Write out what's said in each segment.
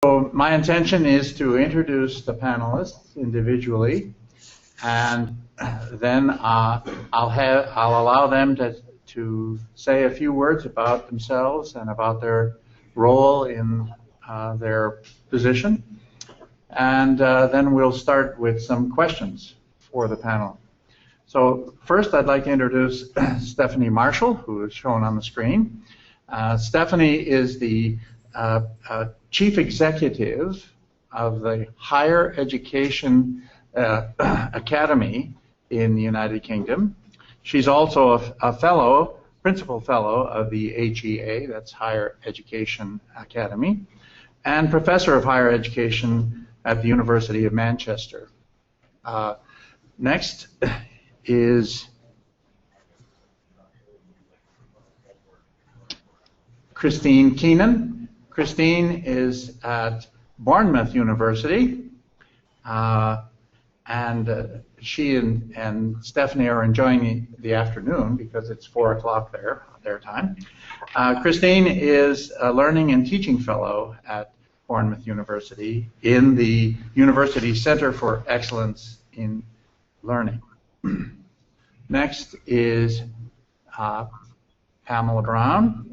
So my intention is to introduce the panelists individually, and then I'll allow them to say a few words about themselves and about their role in their position, and then we'll start with some questions for the panel. So first I'd like to introduce Stephanie Marshall, who is shown on the screen. Stephanie is the Chief Executive of the Higher Education Academy in the United Kingdom. She's also a fellow, principal fellow of the HEA, that's Higher Education Academy, and professor of higher education at the University of Manchester. Next is Christine Keenan. Christine is at Bournemouth University, and she and Stephanie are enjoying the afternoon because it's 4 o'clock their time. Christine is a Learning and Teaching Fellow at Bournemouth University in the University Center for Excellence in Learning. Next is Pamela Brown.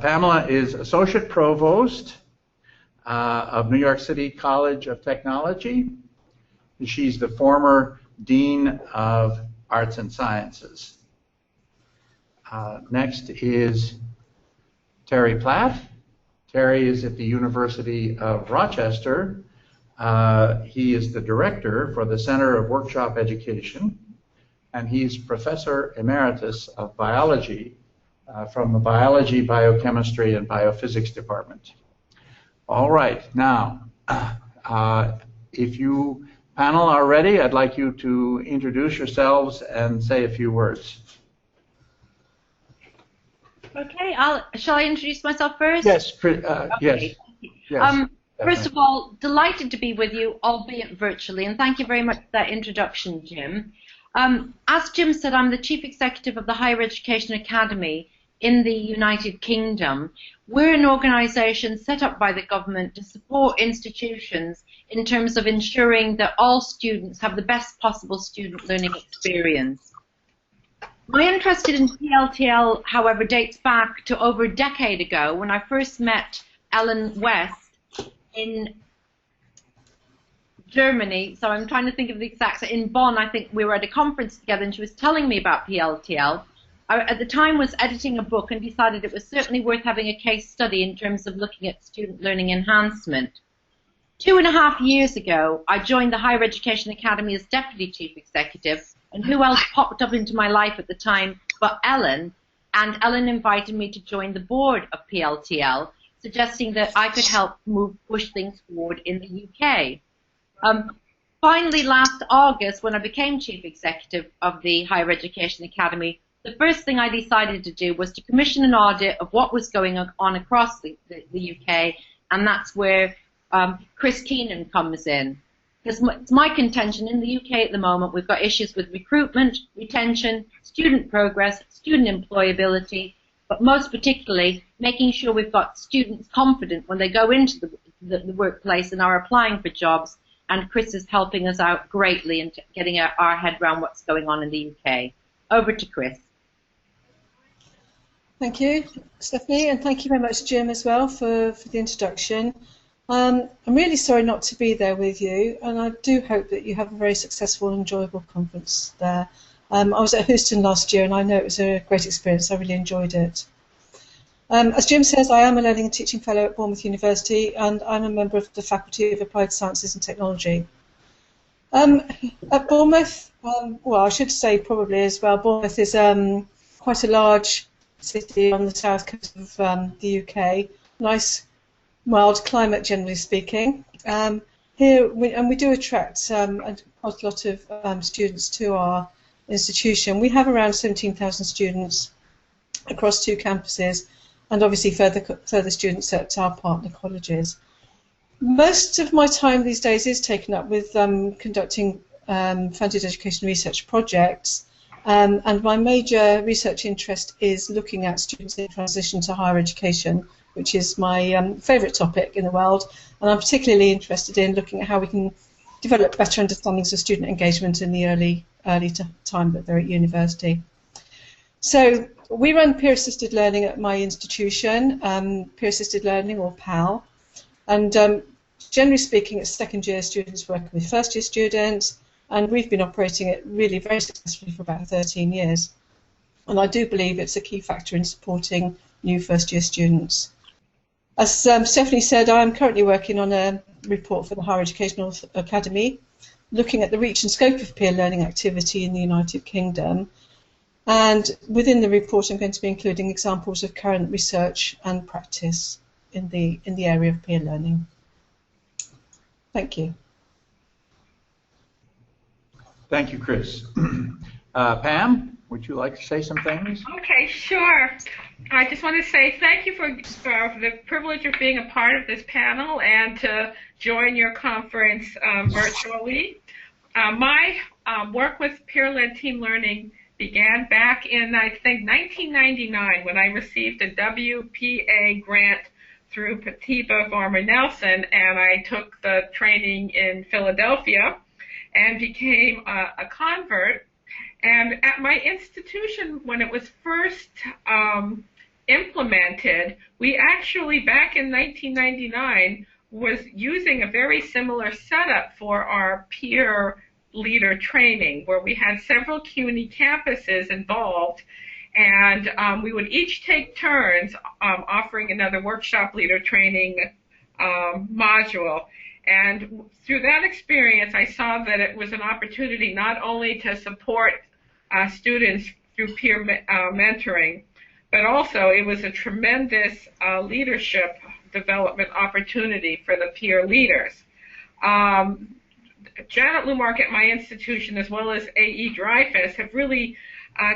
Pamela is Associate Provost of New York City College of Technology. She's the former Dean of Arts and Sciences. Next is Terry Platt. Terry is at the University of Rochester. He is the Director for the Center of Workshop Education, and he's Professor Emeritus of Biology from the Biology, Biochemistry, and Biophysics Department. All right, now, if you panel are ready, I'd like you to introduce yourselves and say a few words. Okay, shall I introduce myself first? Yes, okay. yes. First of all, delighted to be with you, albeit virtually, and thank you very much for that introduction, Jim. As Jim said, I'm the Chief Executive of the Higher Education Academy in the United Kingdom. We're an organisation set up by the government to support institutions in terms of ensuring that all students have the best possible student learning experience. My interest in PLTL, however, dates back to over a decade ago when I first met Ellen West in Germany. So I'm trying to think of the exact, in Bonn, I think we were at a conference together and she was telling me about PLTL. I, at the time, was editing a book and decided it was certainly worth having a case study in terms of looking at student learning enhancement. 2.5 years ago, I joined the Higher Education Academy as Deputy Chief Executive, and who else popped up into my life at the time but Ellen, and Ellen invited me to join the board of PLTL, suggesting that I could help push things forward in the UK. Finally, last August, when I became Chief Executive of the Higher Education Academy, the first thing I decided to do was to commission an audit of what was going on across the UK, and that's where Chris Keenan comes in. Because it's my contention, in the UK at the moment, we've got issues with recruitment, retention, student progress, student employability, but most particularly making sure we've got students confident when they go into the workplace and are applying for jobs, and Chris is helping us out greatly in getting our head around what's going on in the UK. Over to Chris. Thank you, Stephanie, and thank you very much, Jim, as well, for the introduction. I'm really sorry not to be there with you, and I do hope that you have a very successful and enjoyable conference there. I was at Houston last year, and I know it was a great experience. I really enjoyed it. As Jim says, I am a Learning and Teaching Fellow at Bournemouth University, and I'm a member of the Faculty of Applied Sciences and Technology. At Bournemouth, well, I should say probably as well, Bournemouth is quite a large city on the south coast of the UK. Nice, mild climate, generally speaking. Here, we do attract quite a lot of students to our institution. We have around 17,000 students across 2 campuses, and obviously further students at our partner colleges. Most of my time these days is taken up with conducting funded education research projects, and my major research interest is looking at students in transition to higher education which is my favourite topic in the world, and I'm particularly interested in looking at how we can develop better understandings of student engagement in the early time that they're at university. So we run peer-assisted learning at my institution, peer-assisted learning, or PAL, and generally speaking, it's second-year students working with first-year students, and we've been operating it really very successfully for about 13 years. And I do believe it's a key factor in supporting new first-year students. As Stephanie said, I'm currently working on a report for the Higher Educational Academy, looking at the reach and scope of peer learning activity in the United Kingdom. And within the report, I'm going to be including examples of current research and practice in the area of peer learning. Thank you. Thank you, Chris. Pam, would you like to say some things? Okay, sure. I just want to say thank you for the privilege of being a part of this panel and to join your conference virtually. My work with peer-led team learning began back in, I think, 1999 when I received a WPA grant through Patiba Varma Nelson, and I took the training in Philadelphia and became a convert. And at my institution, when it was first implemented, we actually, back in 1999, was using a very similar setup for our peer leader training, where we had several CUNY campuses involved, and we would each take turns offering another workshop leader training module. And through that experience, I saw that it was an opportunity not only to support students through peer mentoring, but also it was a tremendous leadership development opportunity for the peer leaders. Janet Lumark at my institution, as well as A.E. Dreyfus, have really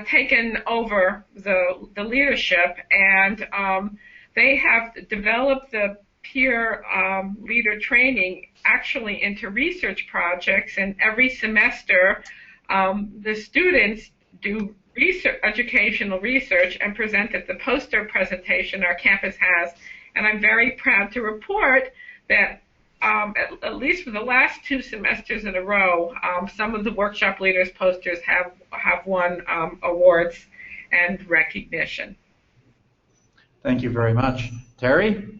taken over the leadership, and they have developed the peer leader training actually into research projects, and every semester the students do educational research and present at the poster presentation our campus has. And I'm very proud to report that at least for the last 2 semesters in a row, some of the workshop leaders posters have won awards and recognition. Thank you very much. Terry?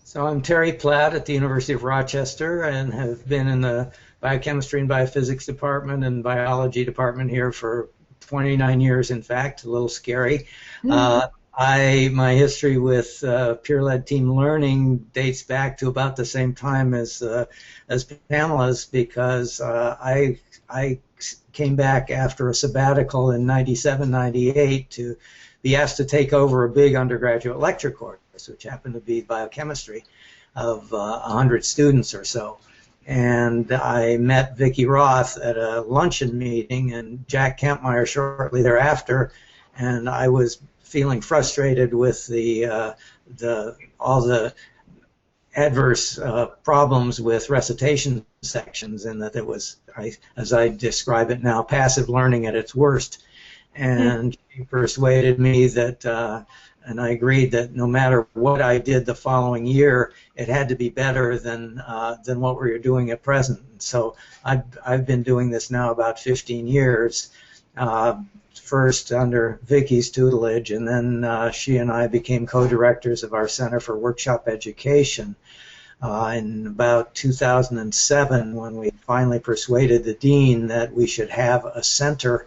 So I'm Terry Platt at the University of Rochester and have been in the biochemistry and biophysics department and biology department here for 29 years, in fact, a little scary. My history with peer-led team learning dates back to about the same time as Pamela's, because I came back after a sabbatical in 97, 98 to be asked to take over a big undergraduate lecture course, which happened to be biochemistry, of 100 students or so. And I met Vicki Roth at a luncheon meeting and Jack Campmeyer shortly thereafter, and I was feeling frustrated with all the adverse problems with recitation sections, and that it was, as I describe it now, passive learning at its worst. And she persuaded me that, and I agreed that no matter what I did the following year, it had to be better than what we were doing at present. So I've been doing this now about 15 years. First under Vicki's tutelage, and then she and I became co-directors of our Center for Workshop Education in about 2007, when we finally persuaded the dean that we should have a center,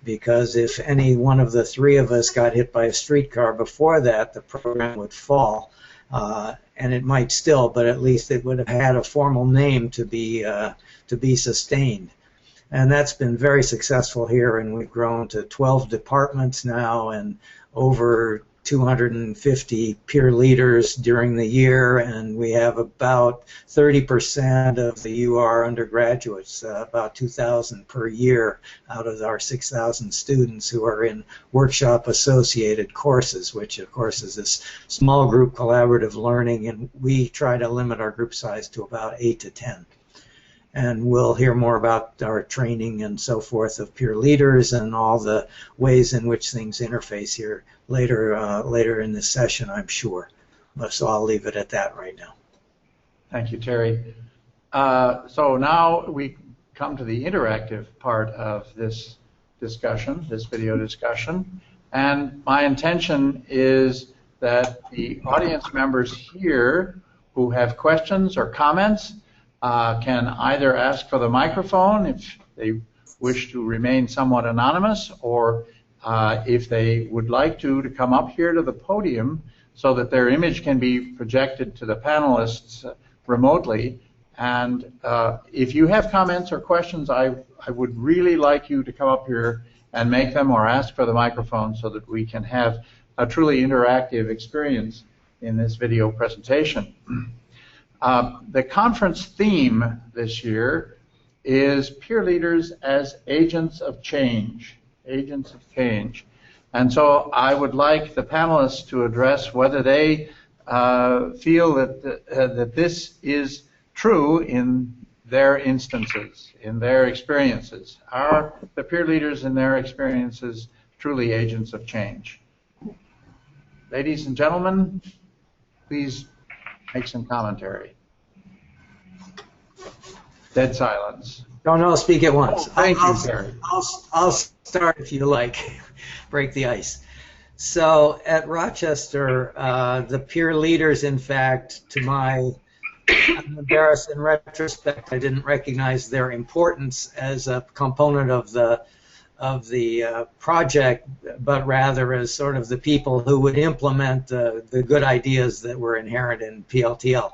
because if any one of the 3 of us got hit by a streetcar before that, the program would fall. And it might still, but at least it would have had a formal name to be sustained. And that's been very successful here, and we've grown to 12 departments now and over 250 peer leaders during the year, and we have about 30% of the UR undergraduates, about 2,000 per year out of our 6,000 students who are in workshop-associated courses, which of course is this small group collaborative learning, and we try to limit our group size to about 8 to 10. And we'll hear more about our training and so forth of peer leaders and all the ways in which things interface here later in this session, I'm sure. So I'll leave it at that right now. Thank you, Terry. So now we come to the interactive part of this discussion, this video discussion. And my intention is that the audience members here who have questions or comments can either ask for the microphone if they wish to remain somewhat anonymous, or if they would like to come up here to the podium so that their image can be projected to the panelists remotely. And if you have comments or questions, I would really like you to come up here and make them or ask for the microphone so that we can have a truly interactive experience in this video presentation. The conference theme this year is peer leaders as agents of change, agents of change. And so I would like the panelists to address whether they feel that this is true in their instances, in their experiences. Are the peer leaders in their experiences truly agents of change? Ladies and gentlemen, please make some commentary. Dead silence. No, speak at once. Thank you, Terry. I'll start if you like. Break the ice. So at Rochester, the peer leaders, in fact, I'm embarrassed in retrospect, I didn't recognize their importance as a component of the project, but rather as sort of the people who would implement the good ideas that were inherent in PLTL.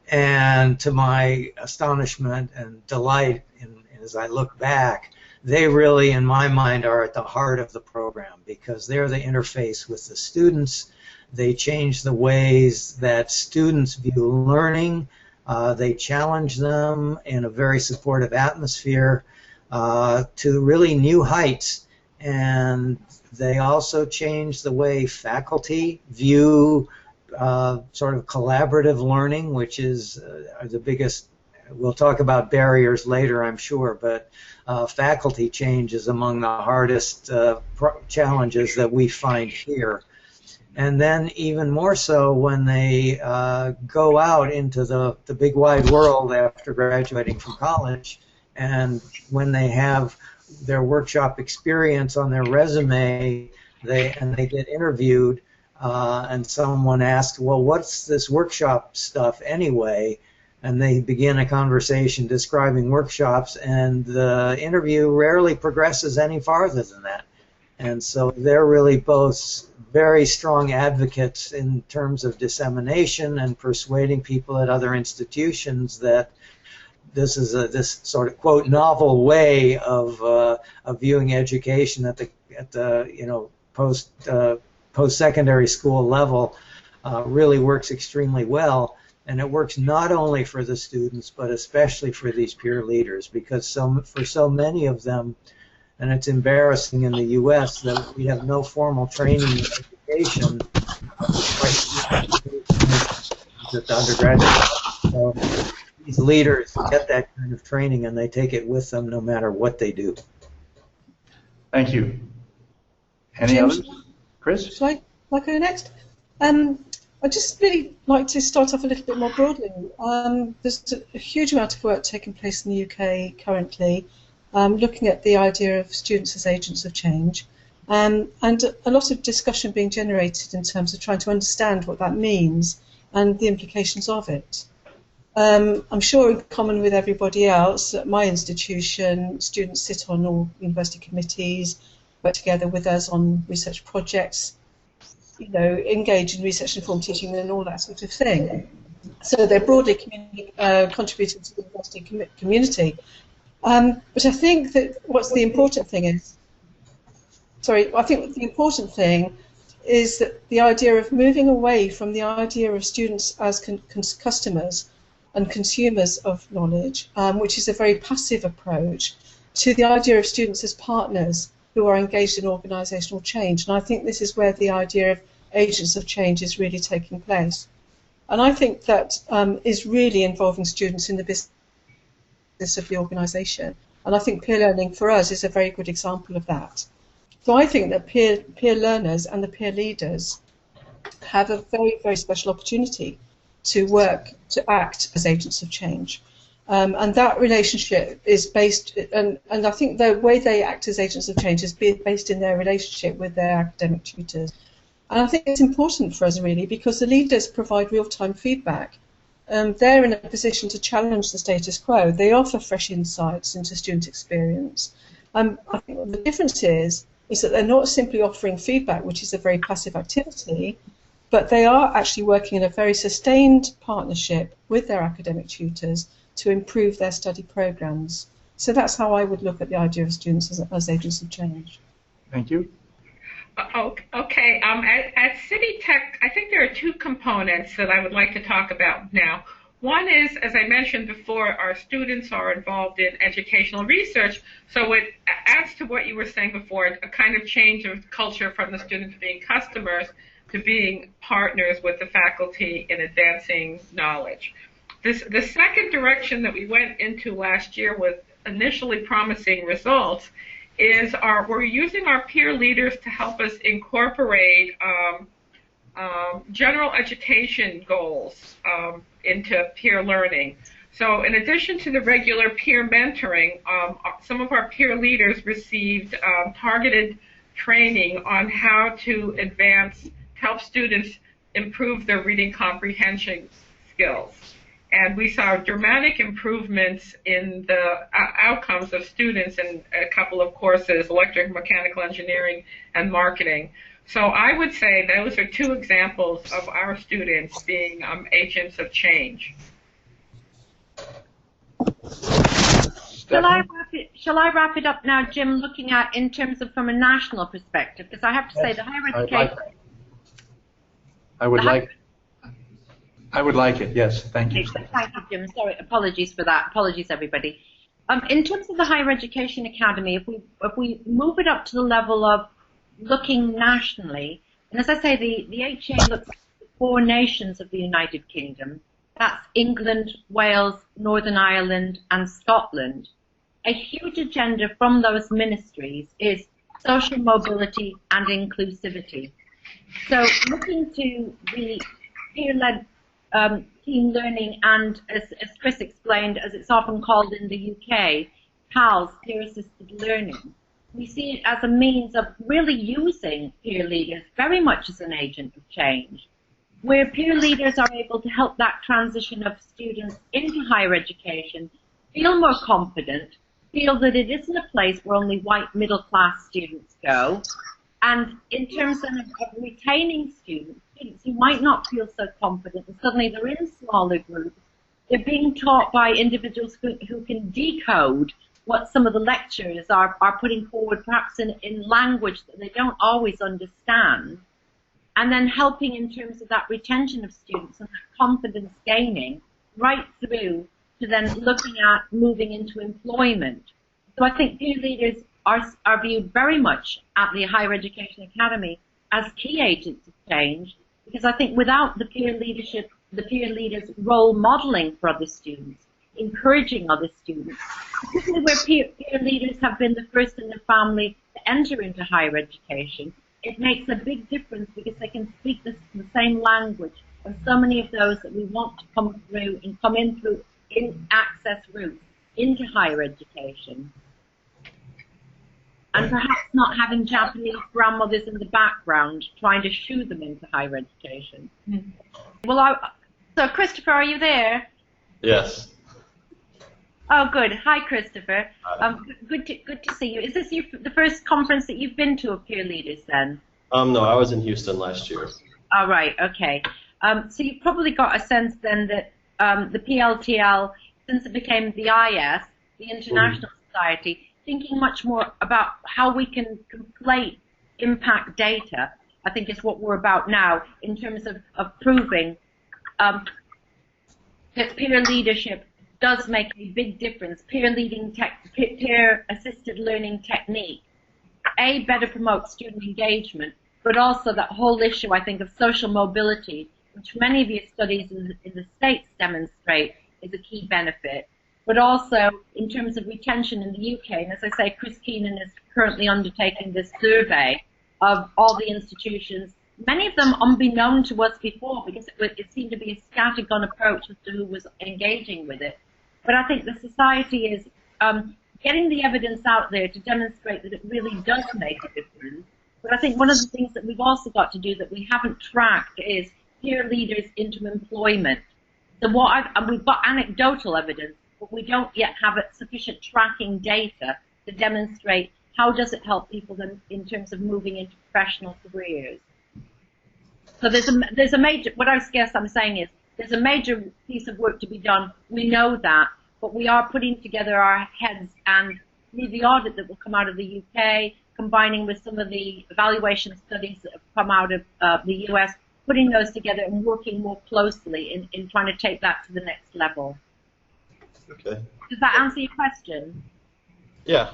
And to my astonishment and delight, as I look back, they really, in my mind, are at the heart of the program because they're the interface with the students. They change the ways that students view learning. They challenge them in a very supportive atmosphere to really new heights. And they also change the way faculty view sort of collaborative learning, which is the biggest. We'll talk about barriers later, I'm sure, but faculty change is among the hardest challenges that we find here. And then even more so when they go out into the big wide world after graduating from college, and when they have their workshop experience on their resume, they get interviewed, and someone asks, well, what's this workshop stuff anyway? And they begin a conversation describing workshops, and the interview rarely progresses any farther than that. And so they're really both very strong advocates in terms of dissemination and persuading people at other institutions that this is this sort of quote novel way of viewing education at the post-secondary school level really works extremely well. And it works not only for the students, but especially for these peer leaders, because for so many of them, and it's embarrassing in the U.S. that we have no formal training and education at the undergraduate. So these leaders get that kind of training, and they take it with them no matter what they do. Thank you. Any others? Chris? Shall I go next? I'd just really like to start off a little bit more broadly. There's a huge amount of work taking place in the UK currently, looking at the idea of students as agents of change, and a lot of discussion being generated in terms of trying to understand what that means and the implications of it. I'm sure in common with everybody else, at my institution, students sit on all university committees, work together with us on research projects, engage in research-informed teaching and all that sort of thing. So they're broadly contributing to the university community. But I think that the important thing is that the idea of moving away from the idea of students as customers and consumers of knowledge, which is a very passive approach, to the idea of students as partners who are engaged in organisational change. And I think this is where the idea of agents of change is really taking place. And I think that is really involving students in the business practice of the organisation. And I think peer learning for us is a very good example of that. So I think that peer learners and the peer leaders have a very, very special opportunity to act as agents of change. And that relationship is based, and I think the way they act as agents of change is based in their relationship with their academic tutors. And I think it's important for us, really, because the leaders provide real-time feedback. They're in a position to challenge the status quo. They offer fresh insights into student experience. I think the difference is that they're not simply offering feedback, which is a very passive activity, but they are actually working in a very sustained partnership with their academic tutors to improve their study programs. So that's how I would look at the idea of students as agents of change. Thank you. Okay. At City Tech, I think there are two components that I would like to talk about now. One is, as I mentioned before, our students are involved in educational research, so it adds to what you were saying before, a kind of change of culture from the students being customers to being partners with the faculty in advancing knowledge. The second direction that we went into last year with initially promising results is we're using our peer leaders to help us incorporate general education goals into peer learning. So in addition to the regular peer mentoring, some of our peer leaders received targeted training on how to help students improve their reading comprehension skills. And we saw dramatic improvements in the outcomes of students in a couple of courses, electric, mechanical engineering, and marketing. So I would say those are two examples of our students being agents of change. Shall I wrap it up now, Jim, looking at in terms of from a national perspective? Because I have to say the higher education... I would like it, yes. Thank you. Thank you, Jim. Sorry, apologies for that. Apologies, everybody. In terms of the Higher Education Academy, if we move it up to the level of looking nationally, and as I say, the HA looks at the 4 nations of the United Kingdom. That's England, Wales, Northern Ireland, and Scotland. A huge agenda from those ministries is social mobility and inclusivity. So looking to the peer-led team learning and, as Chris explained, as it's often called in the UK, PALS, peer-assisted learning. We see it as a means of really using peer leaders very much as an agent of change, where peer leaders are able to help that transition of students into higher education feel more confident, feel that it isn't a place where only white middle-class students go, and in terms of retaining students who might not feel so confident, and suddenly they're in smaller groups, they're being taught by individuals who can decode what some of the lecturers are putting forward, perhaps in language that they don't always understand, and then helping in terms of that retention of students and that confidence gaining right through to then looking at moving into employment. So I think peer leaders are viewed very much at the Higher Education Academy as key agents of change, because I think without the peer leadership, the peer leaders' role modeling for other students, encouraging other students, particularly where peer leaders have been the first in their family to enter into higher education, it makes a big difference because they can speak the same language as so many of those that we want to come through and come in through access routes into higher education. And perhaps not having Japanese grandmothers in the background trying to shoo them into higher education. Well, so Christopher, are you there? Yes. Oh, good. Hi, Christopher. Good to see you. Is this the first conference that you've been to of peer leaders then? No, I was in Houston last year. All right. Okay. So you've probably got a sense then that the PLTL, since it became the IS, the International Society, thinking much more about how we can conflate impact data, I think is what we're about now in terms of proving that peer leadership does make a big difference. Peer-assisted learning technique, better promotes student engagement, but also that whole issue, I think, of social mobility, which many of your studies in the States demonstrate is a key benefit, but but also in terms of retention in the UK. And as I say, Chris Keenan is currently undertaking this survey of all the institutions, many of them unbeknown to us before, because it seemed to be a scattergun approach as to who was engaging with it. But I think the society is getting the evidence out there to demonstrate that it really does make a difference. But I think one of the things that we've also got to do that we haven't tracked is peer leaders into employment. So and we've got anecdotal evidence, but we don't yet have sufficient tracking data to demonstrate how does it help people in terms of moving into professional careers. So there's a major, what I guess I'm saying is, there's a major piece of work to be done. We know that, but we are putting together our heads, and through the audit that will come out of the UK, combining with some of the evaluation studies that have come out of the US, putting those together and working more closely in trying to take that to the next level. Okay. Does that answer your question? Yeah.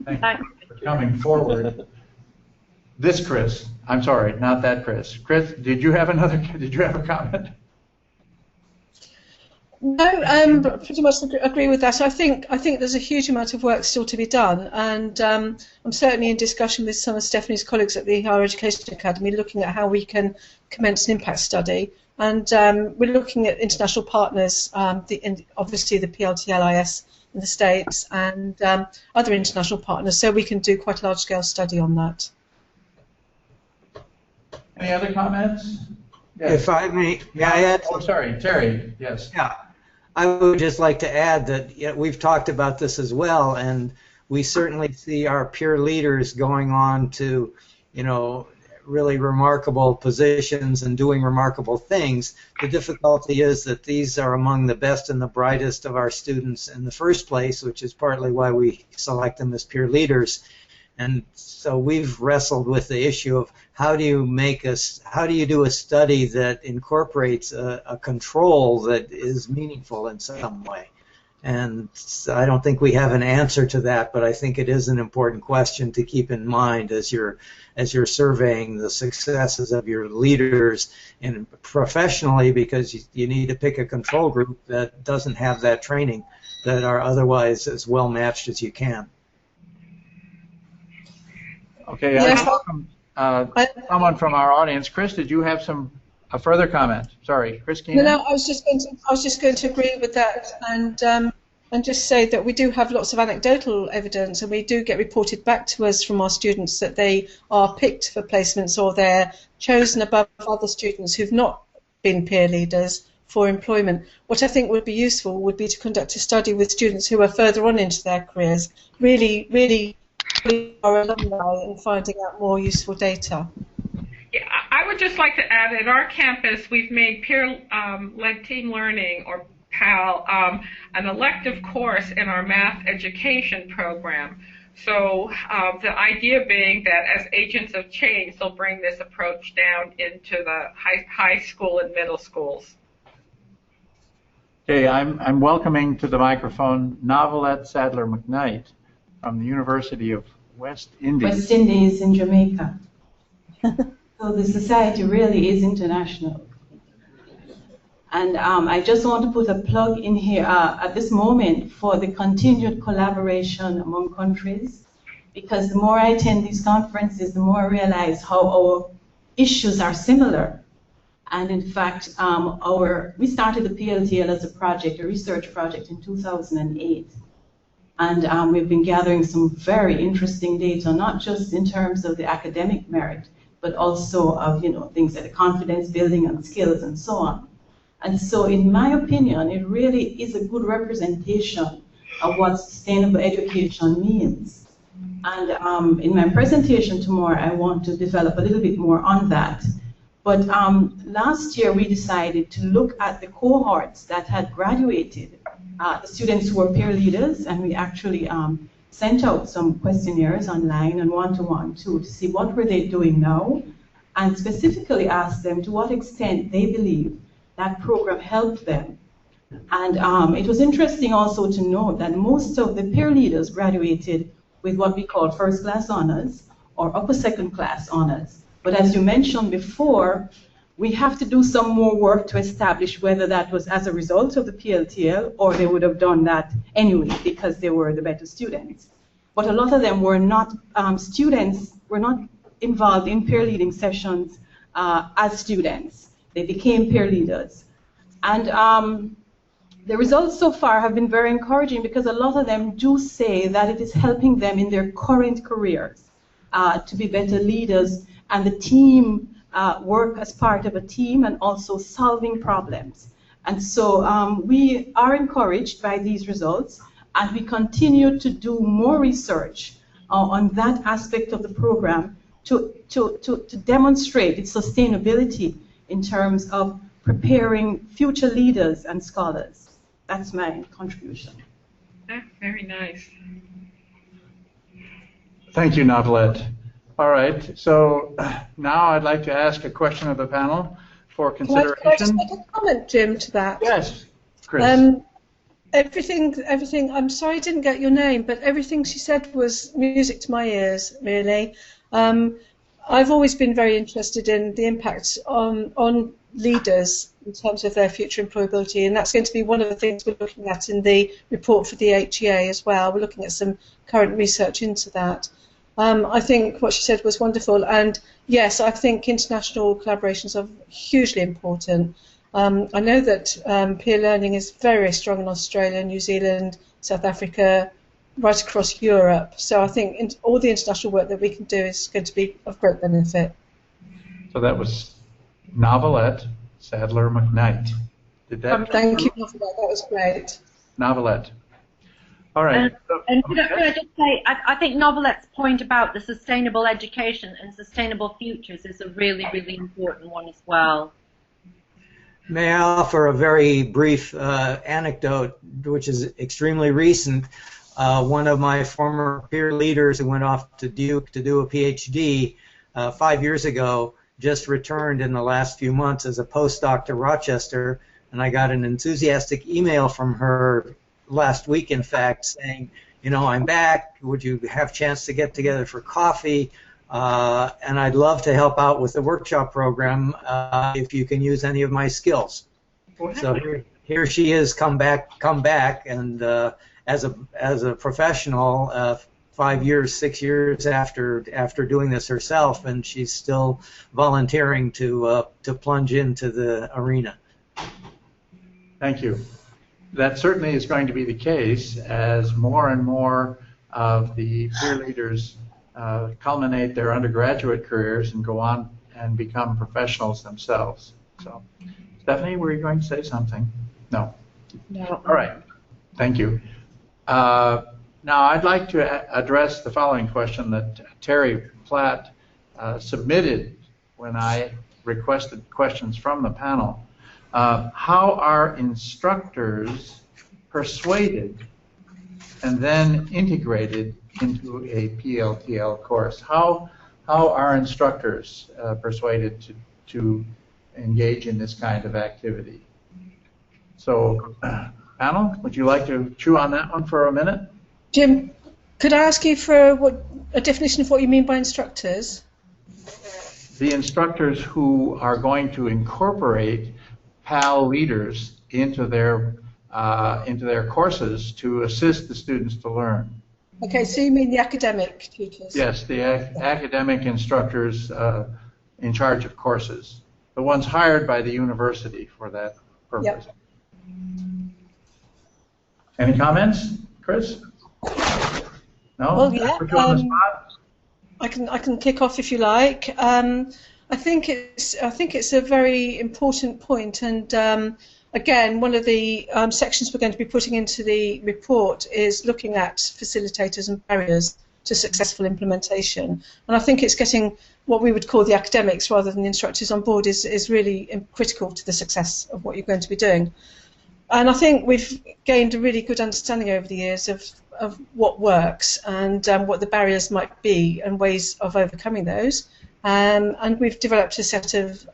Thank you for coming forward. This Chris, I'm sorry, not that Chris. Chris, did you have a comment? No, pretty much agree with that. I think there's a huge amount of work still to be done, and I'm certainly in discussion with some of Stephanie's colleagues at the Higher Education Academy, looking at how we can commence an impact study. And we're looking at international partners, obviously the PLTLIS in the States, and other international partners, so we can do quite a large-scale study on that. Any other comments? Yes. If I may I add? Oh, sorry, Terry. Yes. Yeah, I would just like to add that we've talked about this as well, and we certainly see our peer leaders going on to, really remarkable positions and doing remarkable things. The difficulty is that these are among the best and the brightest of our students in the first place, which is partly why we select them as peer leaders. And so we've wrestled with the issue of how do you do a study that incorporates a control that is meaningful in some way. And I don't think we have an answer to that, but I think it is an important question to keep in mind as you're surveying the successes of your leaders and professionally, because you need to pick a control group that doesn't have that training, that are otherwise as well matched as you can. Okay, Yes. I welcome someone from our audience. Chris, did you have a further comment? Sorry, Chris Keenan. No, I was just going to agree with that, and just say that we do have lots of anecdotal evidence, and we do get reported back to us from our students that they are picked for placements, or they're chosen above other students who've not been peer leaders for employment. What I think would be useful would be to conduct a study with students who are further on into their careers, really our alumni, and finding out more useful data. Yeah, I would just like to add, at our campus, we've made peer-led team learning, or PAL, an elective course in our math education program. So the idea being that as agents of change, they'll bring this approach down into the high school and middle schools. Okay, I'm welcoming to the microphone Novelette Sadler-McKnight from the University of West Indies. West Indies in Jamaica. So the society really is international. And I just want to put a plug in here at this moment for the continued collaboration among countries, because the more I attend these conferences, the more I realize how our issues are similar. And in fact, we started the PLTL as a research project in 2008. And we've been gathering some very interesting data, not just in terms of the academic merit, but also of things like confidence building and skills and so on. And so in my opinion, it really is a good representation of what sustainable education means. And in my presentation tomorrow, I want to develop a little bit more on that. But last year, we decided to look at the cohorts that had graduated, the students who were peer leaders, and we actually sent out some questionnaires online and one-to-one too, to see what were they doing now, and specifically asked them to what extent they believe that program helped them. And it was interesting also to note that most of the peer leaders graduated with what we call first-class honors or upper second-class honors. But as you mentioned before, We have to do some more work to establish whether that was as a result of the PLTL or they would have done that anyway because they were the better students. But a lot of them were not students, were not involved in peer leading sessions as students. They became peer leaders. And the results so far have been very encouraging because a lot of them do say that it is helping them in their current careers to be better leaders and the team work as part of a team and also solving problems. And so we are encouraged by these results and we continue to do more research on that aspect of the program to demonstrate its sustainability in terms of preparing future leaders and scholars. That's my contribution. Very nice. Thank you, Novelette. All right, so now I'd like to ask a question of the panel for consideration. Can I just make a comment, Jim, to that? Yes, Chris. Everything, I'm sorry I didn't get your name, but everything she said was music to my ears, really. I've always been very interested in the impact on leaders in terms of their future employability, and that's going to be one of the things we're looking at in the report for the HEA as well. We're looking at some current research into that. I think what she said was wonderful, and yes, I think international collaborations are hugely important. I know that peer learning is very strong in Australia, New Zealand, South Africa, right across Europe. So I think all the international work that we can do is going to be of great benefit. So that was Novelette Sadler McKnight. Did that? Thank you for that. That was great. Novelette. All right. And could I just say, I think Novelette's point about the sustainable education and sustainable futures is a really, really important one as well. May I offer a very brief anecdote, which is extremely recent. One of my former peer leaders who went off to Duke to do a PhD 5 years ago just returned in the last few months as a postdoc to Rochester, and I got an enthusiastic email from her last week, in fact, saying, you know, I'm back, would you have a chance to get together for coffee? And I'd love to help out with the workshop program if you can use any of my skills. So here she is, come back, and as a professional, 5 years, 6 years after doing this herself, and she's still volunteering to plunge into the arena. Thank you. That certainly is going to be the case as more and more of the peer leaders culminate their undergraduate careers and go on and become professionals themselves. So, Stephanie, were you going to say something? No. No. All right. Thank you. Now, I'd like to address the following question that Terry Platt submitted when I requested questions from the panel. How are instructors persuaded and then integrated into a PLTL course? How are instructors persuaded to engage in this kind of activity? So, panel, would you like to chew on that one for a minute? Jim, could I ask you for a definition of what you mean by instructors? The instructors who are going to incorporate PAL leaders into their courses to assist the students to learn. Okay, so you mean the academic tutors? Yes, the academic instructors in charge of courses, the ones hired by the university for that purpose. Yep. Any comments, Chris? No? Well, yeah. Put you on the spot? I can kick off if you like. I think it's a very important point, and again, one of the sections we're going to be putting into the report is looking at facilitators and barriers to successful implementation. And I think it's getting what we would call the academics rather than the instructors on board is really critical to the success of what you're going to be doing. And I think we've gained a really good understanding over the years of what works and what the barriers might be and ways of overcoming those. And we've developed a set of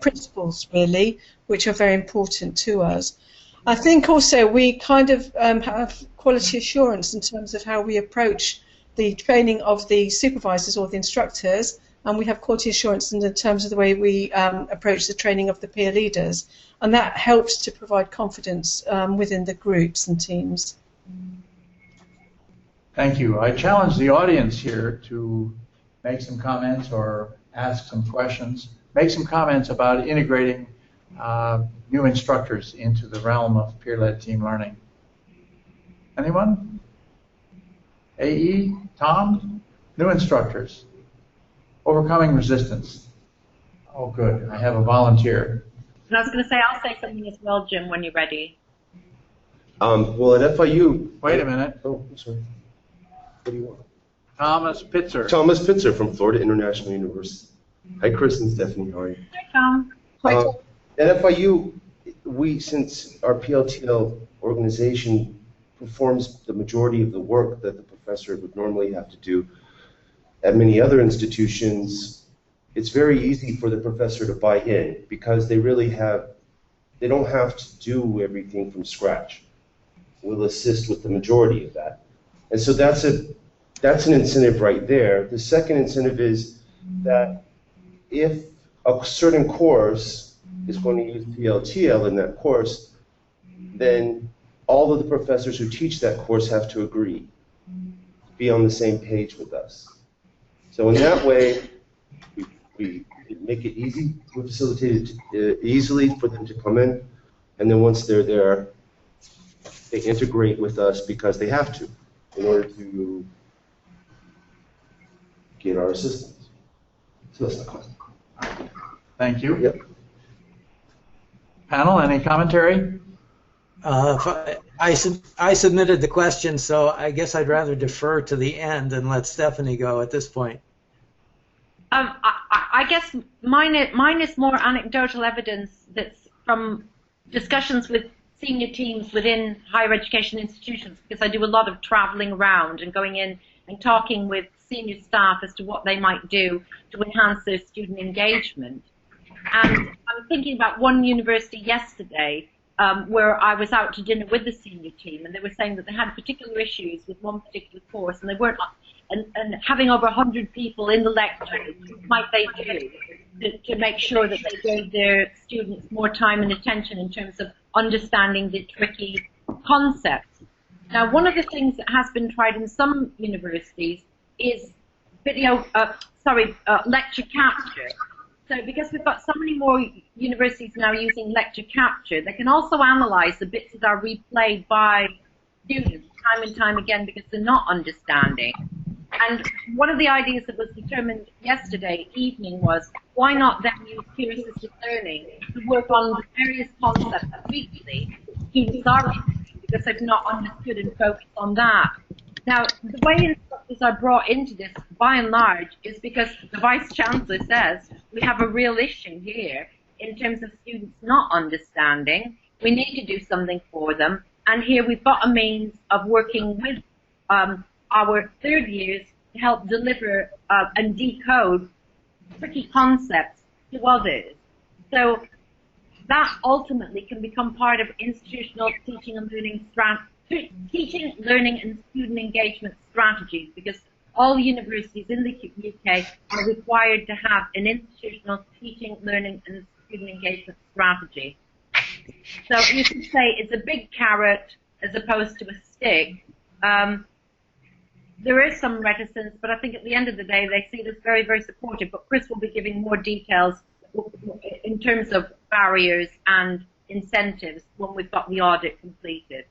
principles, really, which are very important to us. I think also we kind of have quality assurance in terms of how we approach the training of the supervisors or the instructors and we have quality assurance in terms of the way we approach the training of the peer leaders, and that helps to provide confidence within the groups and teams. Thank you. I challenge the audience here to make some comments or ask some questions, make some comments about integrating new instructors into the realm of peer-led team learning. Anyone? AE? Tom? New instructors. Overcoming resistance. Oh, good. I have a volunteer. And I was going to say, I'll say something as well, Jim, when you're ready. Well, at FIU... Wait a minute. Oh, I'm sorry. What do you want? Thomas Pitzer. Thomas Pitzer from Florida International University. Hi, Chris and Stephanie. How are you? Hi, Tom. At FIU, since our PLTL organization performs the majority of the work that the professor would normally have to do at many other institutions, it's very easy for the professor to buy in because they don't have to do everything from scratch. We'll assist with the majority of that. And so that's an incentive right there. The second incentive is that if a certain course is going to use PLTL in that course, then all of the professors who teach that course have to agree, be on the same page with us. So in that way, we make it easy, we facilitate it easily for them to come in, and then once they're there, they integrate with us because they have to in order to get our assistance. So that's the question. Thank you. Yep. Panel, any commentary? I submitted the question, so I guess I'd rather defer to the end and let Stephanie go at this point. I guess mine is more anecdotal evidence that's from discussions with senior teams within higher education institutions, because I do a lot of traveling around and going in and talking with senior staff as to what they might do to enhance their student engagement. And I'm thinking about one university yesterday where I was out to dinner with the senior team, and they were saying that they had particular issues with one particular course, and they weren't, and having over 100 people in the lectures, what might they do to make sure that they gave their students more time and attention in terms of understanding the tricky concepts. Now, one of the things that has been tried in some universities is lecture capture. So because we've got so many more universities now using lecture capture, they can also analyze the bits that are replayed by students time and time again because they're not understanding. And one of the ideas that was determined yesterday evening was, why not then use peer-assisted learning to work on the various concepts that weekly students are learning because they've not understood and focused on that. Now, the way instructors are brought into this, by and large, is because the Vice-Chancellor says we have a real issue here in terms of students not understanding. We need to do something for them. And here we've got a means of working with our third years to help deliver and decode tricky concepts to others. So that ultimately can become part of institutional teaching and learning teaching, learning, and student engagement strategies, because all universities in the UK are required to have an institutional teaching, learning, and student engagement strategy. So you could say it's a big carrot as opposed to a stick. There is some reticence, but I think at the end of the day they see it as very, very supportive. But Chris will be giving more details in terms of barriers and incentives when we've got the audit completed.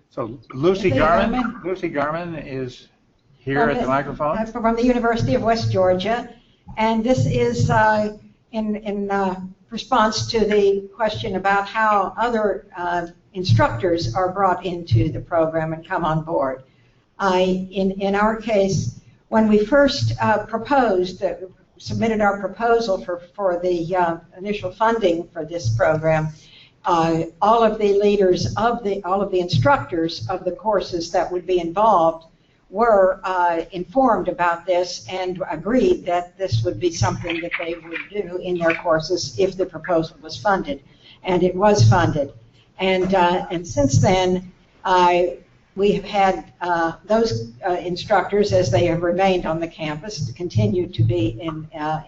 So Lucy Garman is here at the microphone. From the University of West Georgia, and this is in response to the question about how other instructors are brought into the program and come on board. In our case, when we first submitted our proposal for the initial funding for this program, all of the leaders of all of the instructors of the courses that would be involved were informed about this and agreed that this would be something that they would do in their courses if the proposal was funded, and it was funded. And since then, we have had those instructors, as they have remained on the campus, to continue to be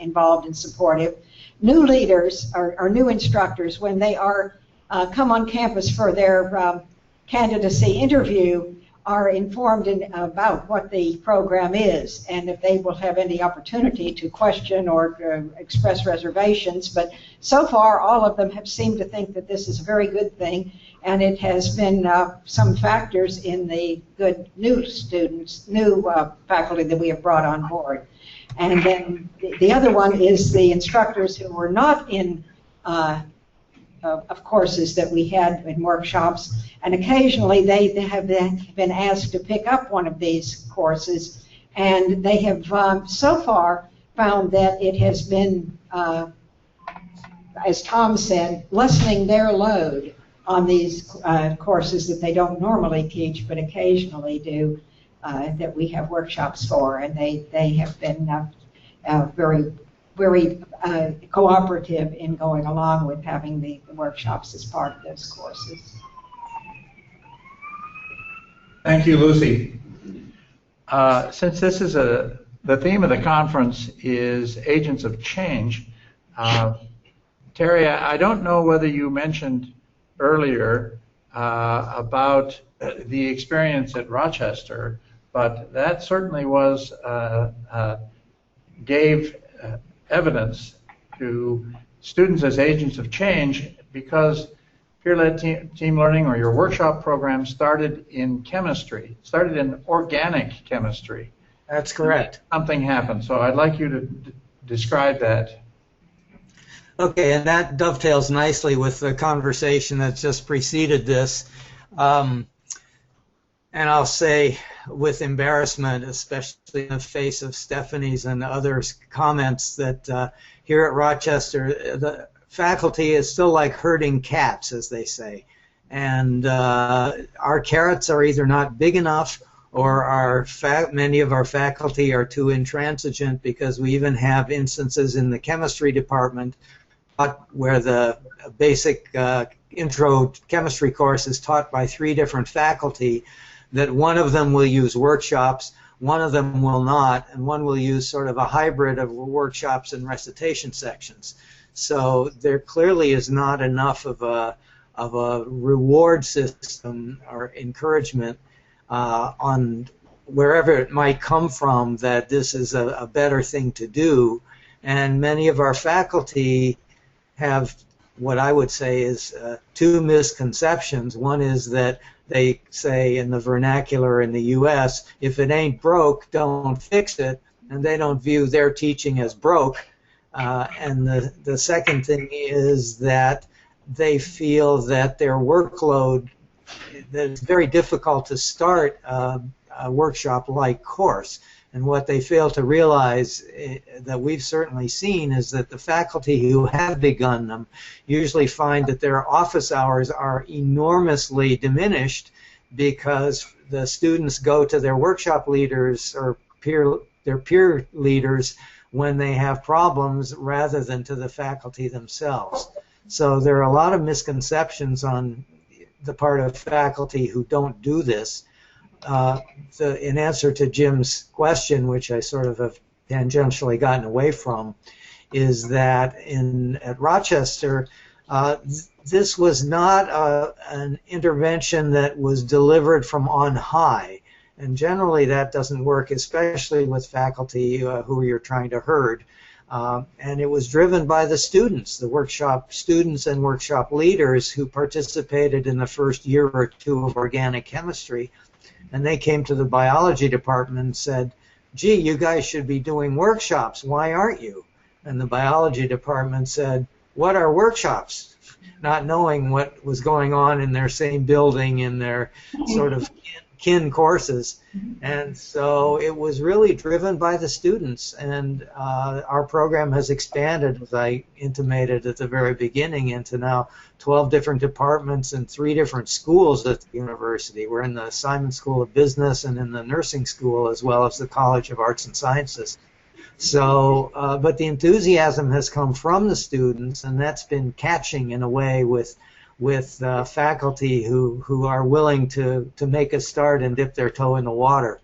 involved and supportive. New leaders or new instructors, when they are come on campus for their candidacy interview, are informed about what the program is, and if they will have any opportunity to question or express reservations. But so far, all of them have seemed to think that this is a very good thing, and it has been some factors in the good new students, new faculty that we have brought on board. And then the other one is the instructors who were not in of courses that we had in workshops, and occasionally they have been asked to pick up one of these courses, and they have so far found that it has been, as Tom said, lessening their load on these courses that they don't normally teach but occasionally do, that we have workshops for, and they have been very cooperative in going along with having the workshops as part of those courses. Thank you, Lucy. Since this is the theme of the conference is agents of change, Terry, I don't know whether you mentioned earlier about the experience at Rochester, but that certainly was gave evidence to students as agents of change, because peer-led team learning or your workshop program started in chemistry, started in organic chemistry. That's correct. Something happened, so I'd like you to describe that. Okay, and that dovetails nicely with the conversation that just preceded this. And I'll say with embarrassment, especially in the face of Stephanie's and others' comments, that here at Rochester, the faculty is still like herding cats, as they say. And our carrots are either not big enough, or many of our faculty are too intransigent, because we even have instances in the chemistry department where the basic intro chemistry course is taught by 3 different faculty, that one of them will use workshops, one of them will not, and one will use sort of a hybrid of workshops and recitation sections. So there clearly is not enough of a reward system or encouragement on wherever it might come from that this is a better thing to do. And many of our faculty have what I would say is 2 misconceptions. One is that they say in the vernacular in the U.S., if it ain't broke, don't fix it, and they don't view their teaching as broke. And the second thing is that they feel that their workload, that it's very difficult to start a workshop-like course. And what they fail to realize that we've certainly seen is that the faculty who have begun them usually find that their office hours are enormously diminished, because the students go to their workshop leaders or their peer leaders when they have problems rather than to the faculty themselves. So there are a lot of misconceptions on the part of faculty who don't do this. In answer to Jim's question, which I sort of have tangentially gotten away from, is that at Rochester, this was not an intervention that was delivered from on high. And generally that doesn't work, especially with faculty who you're trying to herd. And it was driven by the students, the workshop students and workshop leaders who participated in the first year or 2 of organic chemistry. And they came to the biology department and said, gee, you guys should be doing workshops. Why aren't you? And the biology department said, what are workshops? Not knowing what was going on in their same building in their sort of kin courses. And so it was really driven by the students. And our program has expanded, as I intimated at the very beginning, into now 12 different departments and 3 different schools at the university. We're in the Simon School of Business and in the nursing school, as well as the College of Arts and Sciences. So, but the enthusiasm has come from the students, and that's been catching in a way with with faculty who are willing to make a start and dip their toe in the water.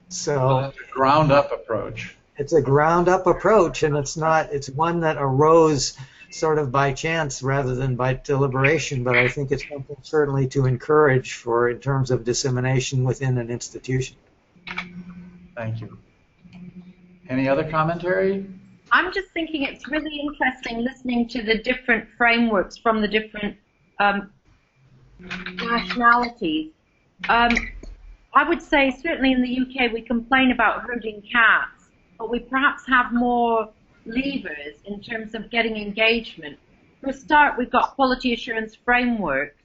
So it's a ground-up approach. It's a ground-up approach, and it's one that arose sort of by chance rather than by deliberation, but I think it's something certainly to encourage in terms of dissemination within an institution. Thank you. Any other commentary? I'm just thinking it's really interesting listening to the different frameworks from the different nationalities. I would say certainly in the UK we complain about herding cats, but we perhaps have more levers in terms of getting engagement. For a start, we've got quality assurance frameworks,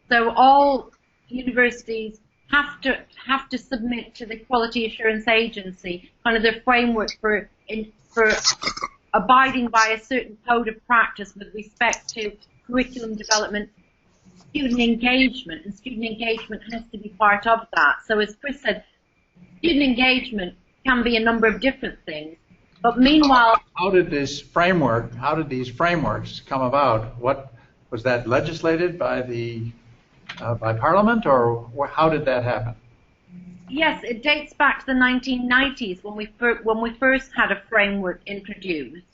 so all universities have to submit to the quality assurance agency kind of their framework for abiding by a certain code of practice with respect to curriculum development, student engagement, and student engagement has to be part of that. So as Chris said, student engagement can be a number of different things. But meanwhile, how did these frameworks come about? What was that legislated by by Parliament, or how did that happen? Yes, it dates back to the 1990s when we first had a framework introduced,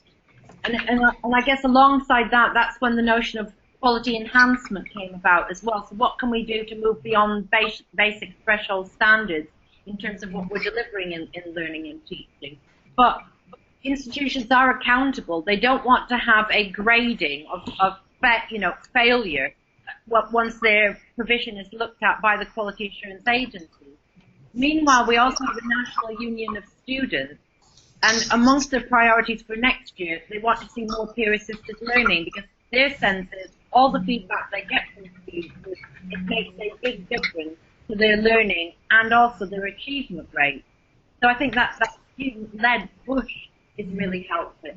and I guess alongside that, that's when the notion of quality enhancement came about as well. So what can we do to move beyond basic threshold standards in terms of what we're delivering in learning and teaching? But institutions are accountable. They don't want to have a grading of failure once their provision is looked at by the quality assurance agency. Meanwhile, we also have the National Union of Students, and amongst their priorities for next year, they want to see more peer-assisted learning, because their sense is all the feedback they get from students, it makes a big difference to their learning and also their achievement rate. So I think that student-led push is really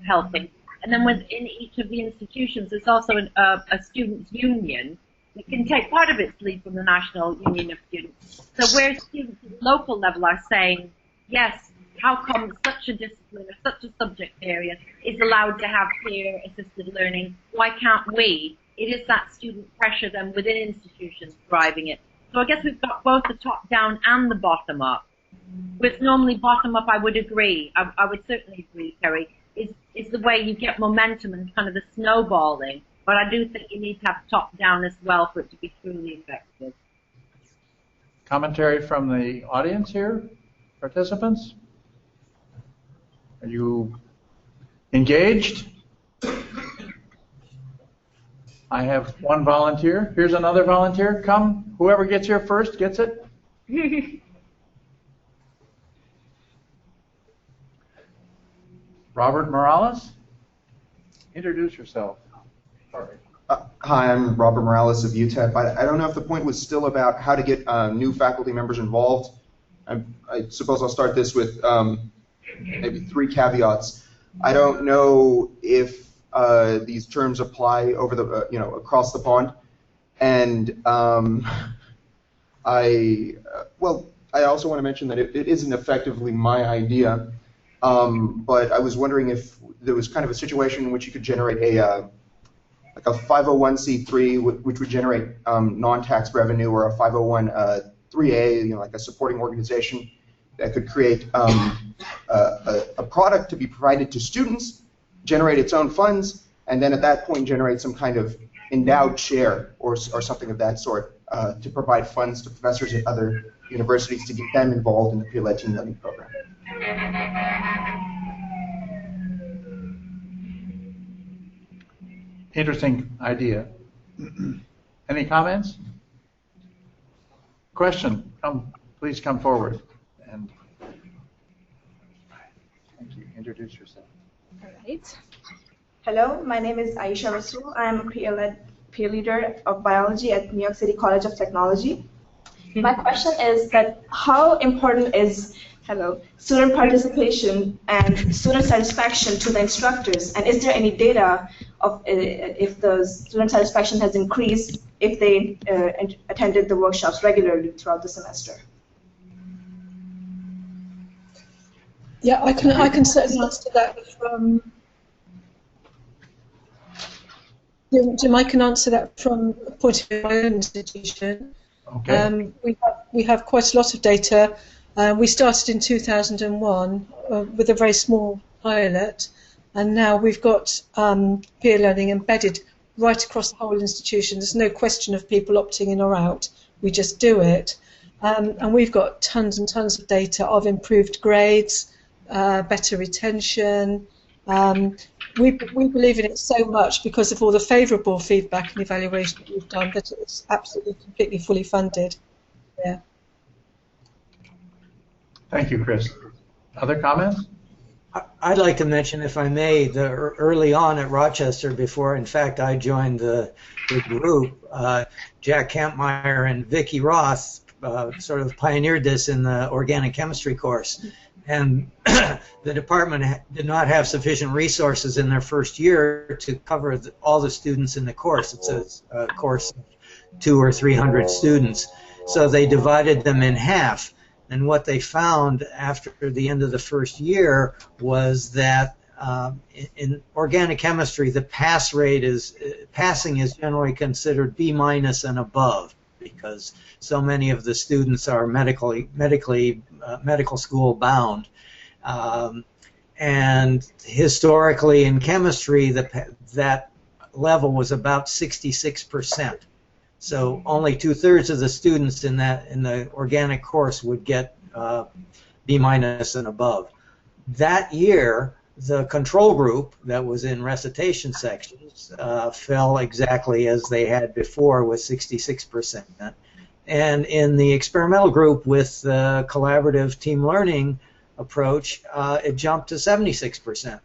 helping. And then within each of the institutions, there's also a students' union that can take part of its lead from the National Union of Students. So where students at the local level are saying, yes, how come such a discipline or such a subject area is allowed to have peer-assisted learning? Why can't we? It is that student pressure then within institutions driving it. So I guess we've got both the top-down and the bottom-up. With normally bottom-up, I would agree. I would certainly agree, Kerry, is the way you get momentum and kind of the snowballing. But I do think you need to have top-down as well for it to be truly effective. Commentary from the audience here, participants? Are you engaged? I have one volunteer. Here's another volunteer. Come, whoever gets here first gets it. Robert Morales, introduce yourself. Sorry. Hi, I'm Robert Morales of UTEP. I don't know if the point was still about how to get new faculty members involved. I suppose I'll start this with maybe 3 caveats. I don't know if these terms apply over the across the pond, and I also want to mention that it isn't effectively my idea, but I was wondering if there was kind of a situation in which you could generate a 501c3, which would generate non-tax revenue, or a 501(3)(a), like a supporting organization that could create a product to be provided to students, generate its own funds, and then at that point generate some kind of endowed share or something of that sort to provide funds to professors at other universities to get them involved in the peer-led team learning program. Interesting idea. Any comments? Question? Please come forward. And thank you. Introduce yourself. All right. Hello, my name is Aisha Rasul. I am a peer leader of biology at New York City College of Technology. My question is that how important is student participation and student satisfaction to the instructors, and is there any data of if the student satisfaction has increased if they attended the workshops regularly throughout the semester? Yeah, I can certainly answer that from Jim, I can answer that from a point of view of my own institution. Okay. We have quite a lot of data. We started in 2001 with a very small pilot, and now we've got peer learning embedded right across the whole institution. There's no question of people opting in or out. We just do it. And we've got tons and tons of data of improved grades, better retention. We believe in it so much because of all the favourable feedback and evaluation that we've done that it's absolutely, completely, fully funded. Yeah. Thank you, Chris. Other comments? I'd like to mention, if I may, early on at Rochester, before, in fact, I joined the group, Jack Kampmeyer and Vicki Roth sort of pioneered this in the organic chemistry course. And the department did not have sufficient resources in their first year to cover all the students in the course. It's a course of 200 or 300 students. So they divided them in half. And what they found after the end of the first year was that in organic chemistry, the passing is generally considered B- and above, because so many of the students are medical school bound. And historically in chemistry, that level was about 66%. So only 2/3 of the students in the organic course would get B- and above. That year, the control group that was in recitation sections fell exactly as they had before, with 66%. And in the experimental group with the collaborative team learning approach, it jumped to 76%.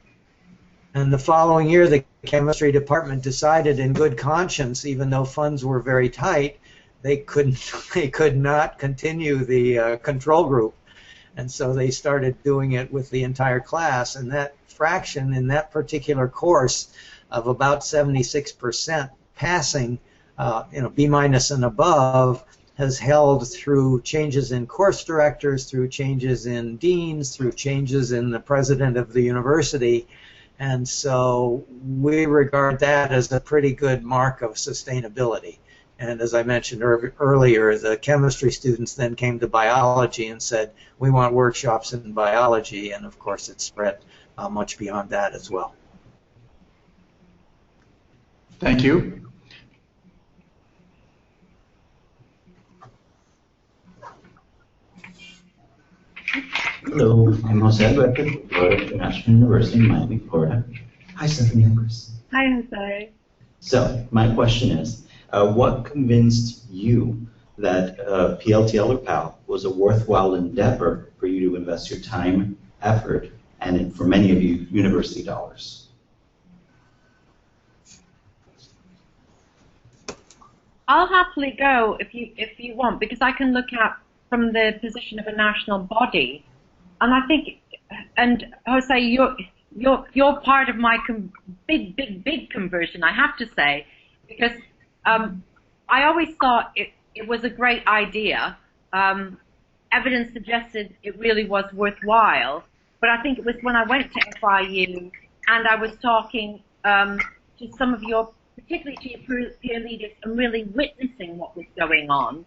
And the following year, the chemistry department decided in good conscience, even though funds were very tight, they could not continue the control group. And so they started doing it with the entire class. And that fraction in that particular course of about 76% passing, B- and above, has held through changes in course directors, through changes in deans, through changes in the president of the university. And so we regard that as a pretty good mark of sustainability. And as I mentioned earlier, the chemistry students then came to biology and said, we want workshops in biology, and of course it spread much beyond that as well. Thank you. Hello, I'm Jose Alberto, Florida International University in Miami, Florida. Hi, Stephanie and Chris. Hi, Jose. So, my question is, what convinced you that PLTL or PAL was a worthwhile endeavor for you to invest your time, effort, and for many of you, university dollars? I'll happily go if you want, because I can look at from the position of a national body, and I think, and Jose, you're part of my big conversion, I have to say, because I always thought it was a great idea. Evidence suggested it really was worthwhile, but I think it was when I went to FIU and I was talking to some of your, particularly to your peer leaders, and really witnessing what was going on,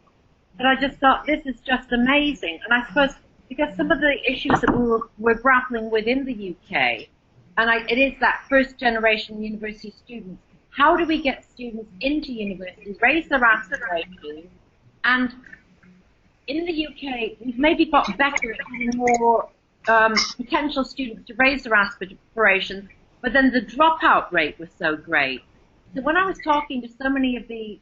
that I just thought, this is just amazing. And I suppose because some of the issues that we're grappling with in the UK, and it is that first generation university students, how do we get students into universities, raise their aspirations? And in the UK, we've maybe got better at having more potential students to raise their aspirations, but then the dropout rate was so great. So when I was talking to so many of the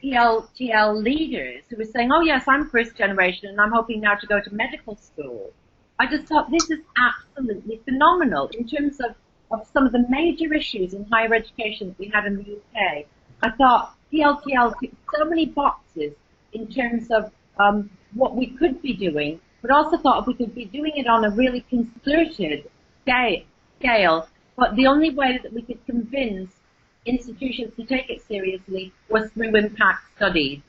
PLTL leaders who were saying, oh yes, I'm first generation and I'm hoping now to go to medical school, I just thought this is absolutely phenomenal in terms of some of the major issues in higher education that we had in the UK. I thought PLTL ticked so many boxes in terms of what we could be doing, but also thought if we could be doing it on a really concerted scale, but the only way that we could convince institutions to take it seriously was through impact studies.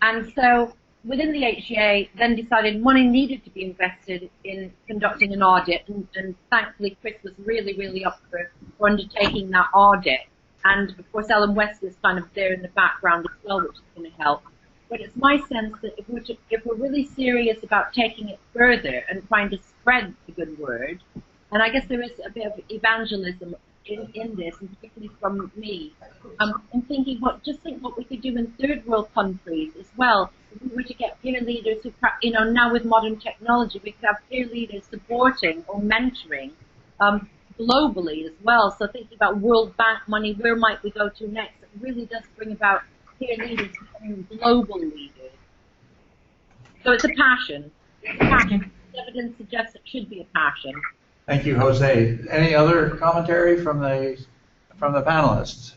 And so within the HEA then decided money needed to be invested in conducting an audit, and thankfully Chris was really up for undertaking that audit. And of course, Ellen West is kind of there in the background as well, which is going to help. But it's my sense that if we're really serious about taking it further and trying to spread the good word, and I guess there is a bit of evangelism in this, and particularly from me, I'm thinking, just think what we could do in third world countries as well. If we were to get peer leaders who, now with modern technology, we could have peer leaders supporting or mentoring globally as well. So thinking about World Bank money, where might we go to next? It really does bring about peer leaders becoming global leaders. So it's a passion. Evidence suggests it should be a passion. Thank you, Jose. Any other commentary from the panelists?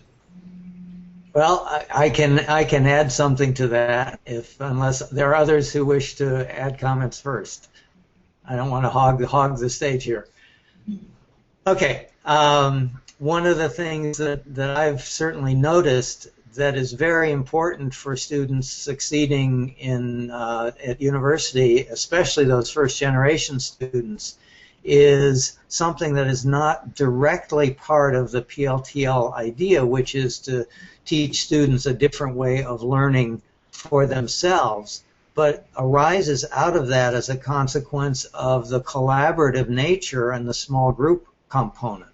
Well, I can add something to that, unless there are others who wish to add comments first. I don't want to hog the stage here. Okay. One of the things that I've certainly noticed that is very important for students succeeding at university, especially those first-generation students, is something that is not directly part of the PLTL idea, which is to teach students a different way of learning for themselves, but arises out of that as a consequence of the collaborative nature and the small group component.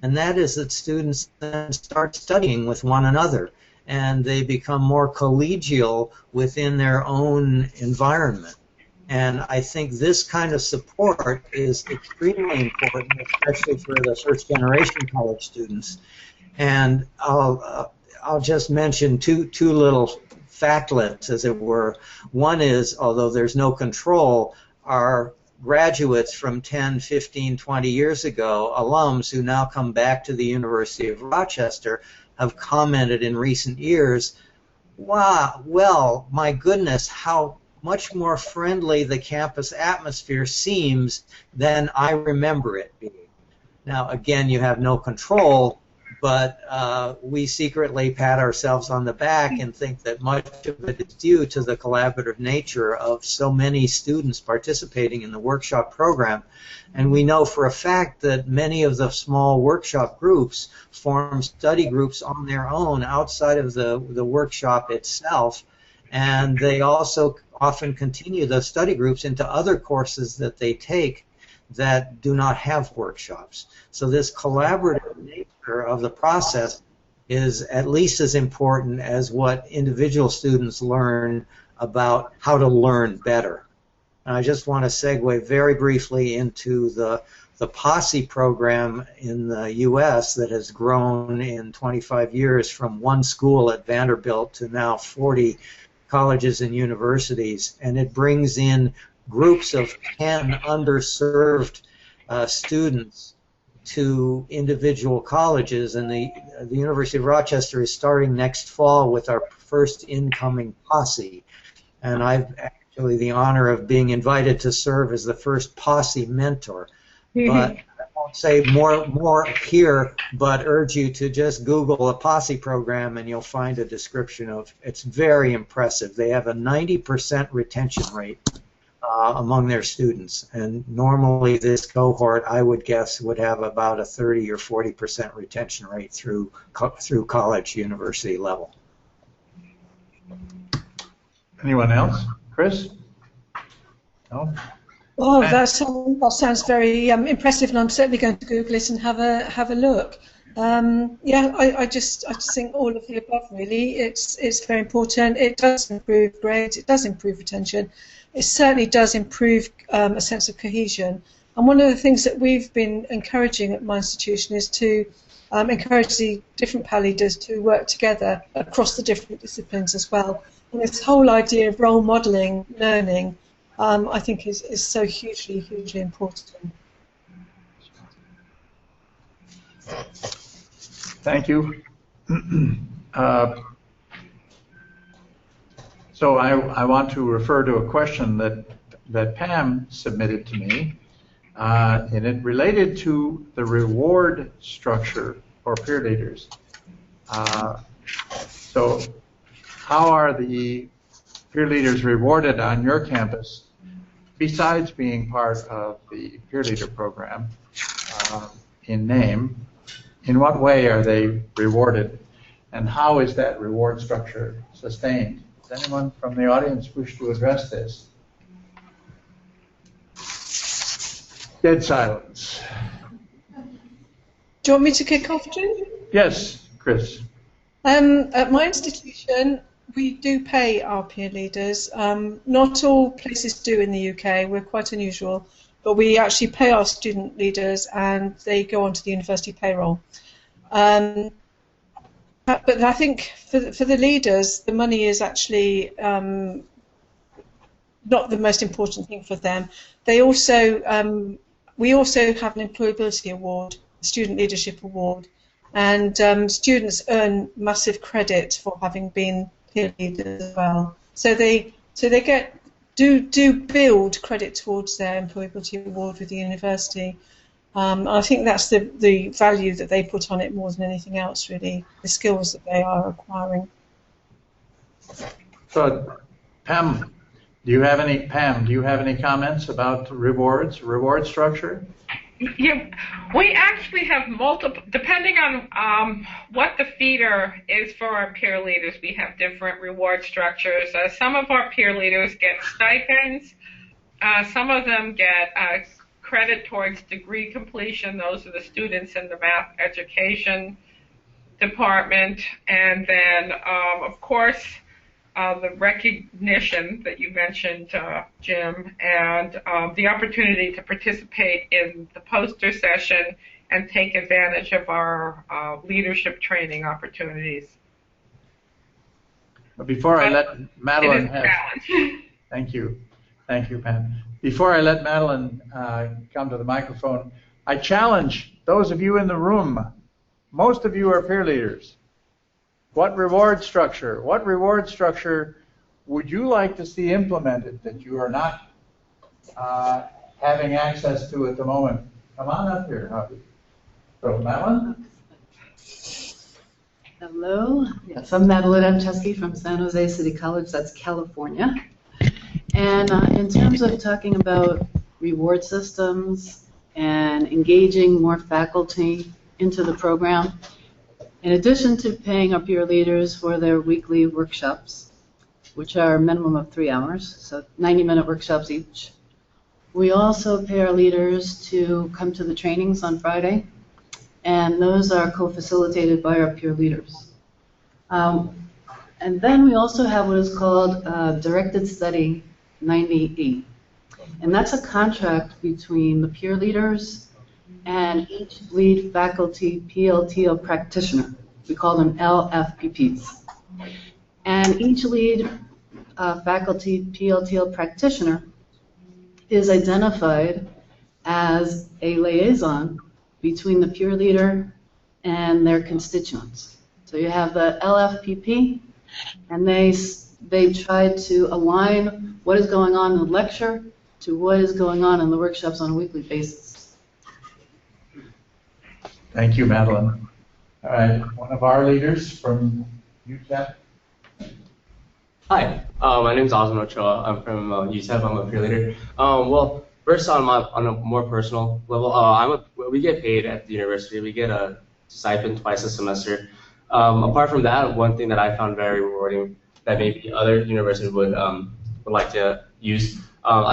And that is that students then start studying with one another, and they become more collegial within their own environment. And I think this kind of support is extremely important, especially for the first-generation college students. And I'll just mention two little factlets, as it were. One is, although there's no control, our graduates from 10, 15, 20 years ago, alums who now come back to the University of Rochester, have commented in recent years, wow, well, my goodness, how much more friendly the campus atmosphere seems than I remember it being. Now, again, you have no control, but we secretly pat ourselves on the back and think that much of it is due to the collaborative nature of so many students participating in the workshop program. And we know for a fact that many of the small workshop groups form study groups on their own outside of the workshop itself, and they also often continue those study groups into other courses that they take that do not have workshops. So this collaborative nature of the process is at least as important as what individual students learn about how to learn better. And I just want to segue very briefly into the Posse program in the U.S. that has grown in 25 years from one school at Vanderbilt to now 40 colleges and universities, and it brings in groups of 10 underserved students to individual colleges, and the University of Rochester is starting next fall with our first incoming Posse, and I've actually the honor of being invited to serve as the first Posse mentor. But I won't say more here, but urge you to just Google a Posse program and you'll find a description of it's very impressive. They have a 90% retention rate among their students, and normally this cohort, I would guess, would have about a 30 or 40% retention rate through college, university level. Anyone else? Chris? No? Oh, that sounds very impressive, and I'm certainly going to Google it and have a look. Yeah, I just think all of the above really. It's very important. It does improve grades. It does improve retention. It certainly does improve a sense of cohesion. And one of the things that we've been encouraging at my institution is to encourage the different PAL leaders to work together across the different disciplines as well. And this whole idea of role modelling learning, I think is so hugely important. Thank you. So I want to refer to a question that Pam submitted to me, and it related to the reward structure for peer leaders. So how are the peer leaders rewarded on your campus besides being part of the peer leader program in name? In what way are they rewarded, and how is that reward structure sustained? Does anyone from the audience wish to address this? Dead silence. Do you want me to kick off, Jim? Yes, Chris. At my institution, we do pay our peer leaders. Not all places do in the UK. We're quite unusual. But we actually pay our student leaders, and they go onto the university payroll. But I think for the leaders, the money is actually not the most important thing for them. They also, we also have an employability award, a student leadership award, and students earn massive credit for having been peer leaders as well. So they do build credit towards their employability award with the university. I think that's the value that they put on it more than anything else, really, the skills that they are acquiring. So, Pam, do you have any comments about reward structure? Yeah, we actually have multiple, depending on what the feeder is for our peer leaders, we have different reward structures. Some of our peer leaders get stipends. Some of them get credit towards degree completion. Those are the students in the math education department. And then, of course, the recognition that you mentioned, Jim, and the opportunity to participate in the poster session and take advantage of our leadership training opportunities. But before I let Madeline have... Thank you, Pam. Before I let Madeline come to the microphone, I challenge those of you in the room. Most of you are peer leaders. What reward structure would you like to see implemented that you are not having access to at the moment? Come on up here, Hubby. So, Madeline? Hello. Yes, I'm Madeline Chesky from San Jose City College. That's California. And in terms of talking about reward systems and engaging more faculty into the program, in addition to paying our peer leaders for their weekly workshops, which are a minimum of 3 hours, so 90-minute workshops each, we also pay our leaders to come to the trainings on Friday, and those are co-facilitated by our peer leaders. And then we also have what is called Directed Study 90E, and that's a contract between the peer leaders and each lead faculty PLTL practitioner. We call them LFPPs. And each lead faculty PLTL practitioner is identified as a liaison between the peer leader and their constituents. So you have the LFPP, and they try to align what is going on in the lecture to what is going on in the workshops on a weekly basis. Thank you, Madeline. All right, one of our leaders from UTEP. Hi, my name is Osman Ochoa. I'm from UTEP. I'm a peer leader. Well, first on a more personal level, we get paid at the university. We get a stipend twice a semester. Apart from that, one thing that I found very rewarding that maybe other universities would like to use.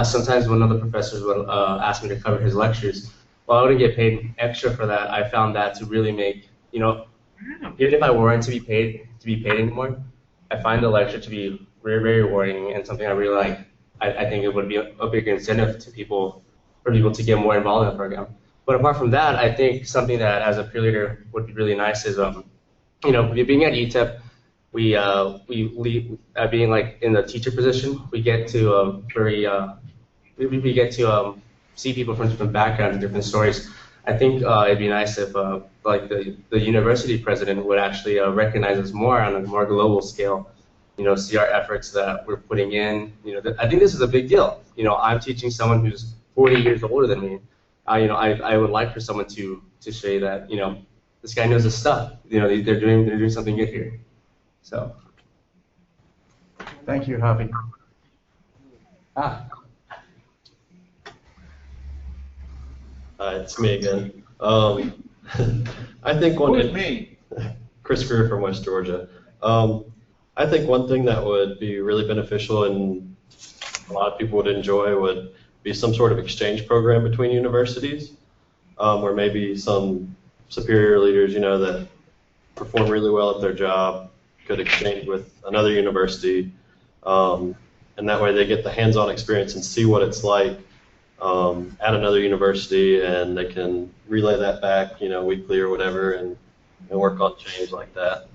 Sometimes one of the professors would ask me to cover his lectures. Well, I wouldn't get paid extra for that. I found that to really make, even if I weren't to be paid anymore, I find the lecture to be very, very rewarding and something I really like. I think it would be a big incentive to for people to get more involved in the program. But apart from that, I think something that as a peer leader would be really nice is, being at UTEP, being like in the teacher position, we get to see people from different backgrounds and different stories. I think it'd be nice if like the university president would actually recognize us more on a more global scale. See our efforts that we're putting in. I think this is a big deal. I'm teaching someone who's 40 years older than me. I would like for someone to say that this guy knows his stuff. They're doing something good here. So. Thank you, Javi. It's me again. I think one. Who's me? Chris Greer from West Georgia. I think one thing that would be really beneficial and a lot of people would enjoy would be some sort of exchange program between universities, where maybe some superior leaders, that perform really well at their job could exchange with another university, and that way they get the hands-on experience and see what it's like at another university, and they can relay that back, weekly or whatever, and work on change like that.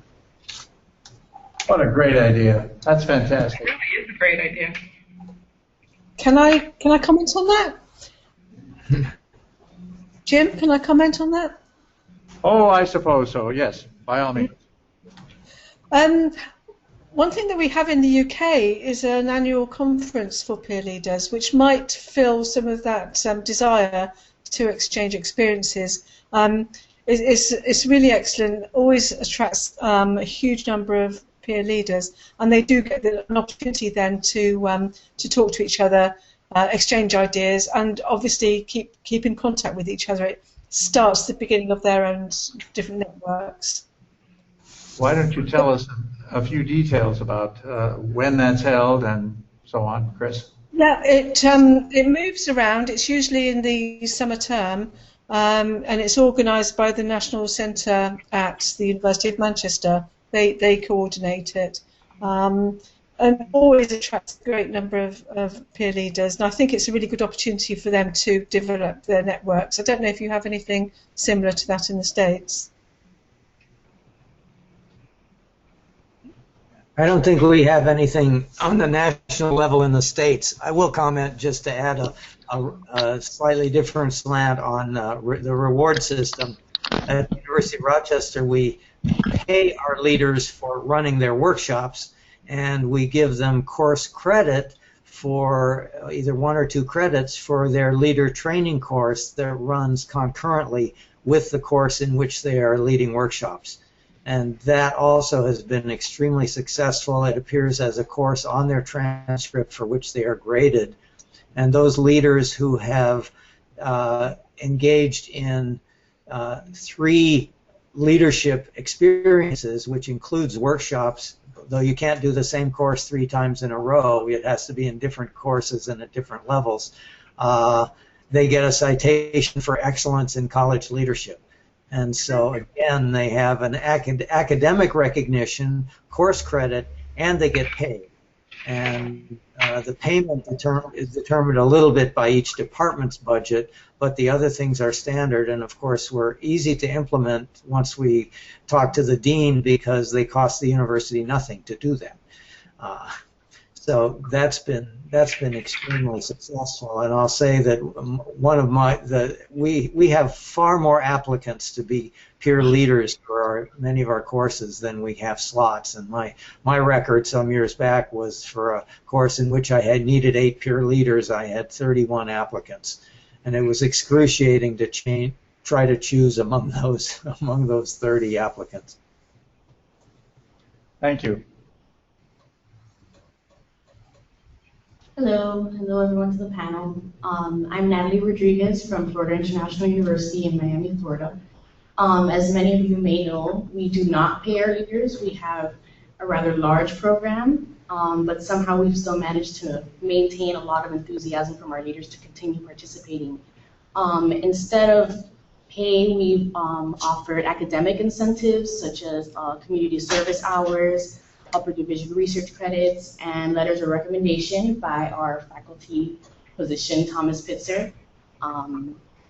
What a great idea. That's fantastic. It really is a great idea. Can I comment on that? Jim, can I comment on that? Oh, I suppose so, yes, by all means. One thing that we have in the UK is an annual conference for peer leaders, which might fill some of that desire to exchange experiences. It's really excellent, always attracts a huge number of peer leaders, and they do get an opportunity then to talk to each other, exchange ideas, and obviously keep in contact with each other. It starts the beginning of their own different networks. Why don't you tell us a few details about when that's held and so on, Chris? Yeah, it moves around. It's usually in the summer term, and it's organised by the National Centre at the University of Manchester. They coordinate it, and always attracts a great number of peer leaders. And I think it's a really good opportunity for them to develop their networks. I don't know if you have anything similar to that in the States. I don't think we have anything on the national level in the States. I will comment just to add a slightly different slant on the reward system. At the University of Rochester, we pay our leaders for running their workshops, and we give them course credit for either 1 or 2 credits for their leader training course that runs concurrently with the course in which they are leading workshops. And that also has been extremely successful. It appears as a course on their transcript for which they are graded. And those leaders who have engaged in 3 leadership experiences, which includes workshops, though you can't do the same course 3 times in a row, it has to be in different courses and at different levels, they get a citation for excellence in college leadership. And so, again, they have an academic recognition, course credit, and they get paid. And the payment is determined a little bit by each department's budget, but the other things are standard. And, of course, we're easy to implement once we talk to the dean because they cost the university nothing to do that. So that's been extremely successful, and I'll say that one of we have far more applicants to be peer leaders for many of our courses than we have slots. And my record some years back was for a course in which I had needed 8 peer leaders. I had 31 applicants, and it was excruciating to try to choose among those 30 applicants. Thank you. Hello everyone to the panel. I'm Natalie Rodriguez from Florida International University in Miami, Florida. As many of you may know, we do not pay our leaders. We have a rather large program, but somehow we've still managed to maintain a lot of enthusiasm from our leaders to continue participating. Instead of pay, we've offered academic incentives such as community service hours, upper division research credits, and letters of recommendation by our faculty physician, Thomas Pitzer,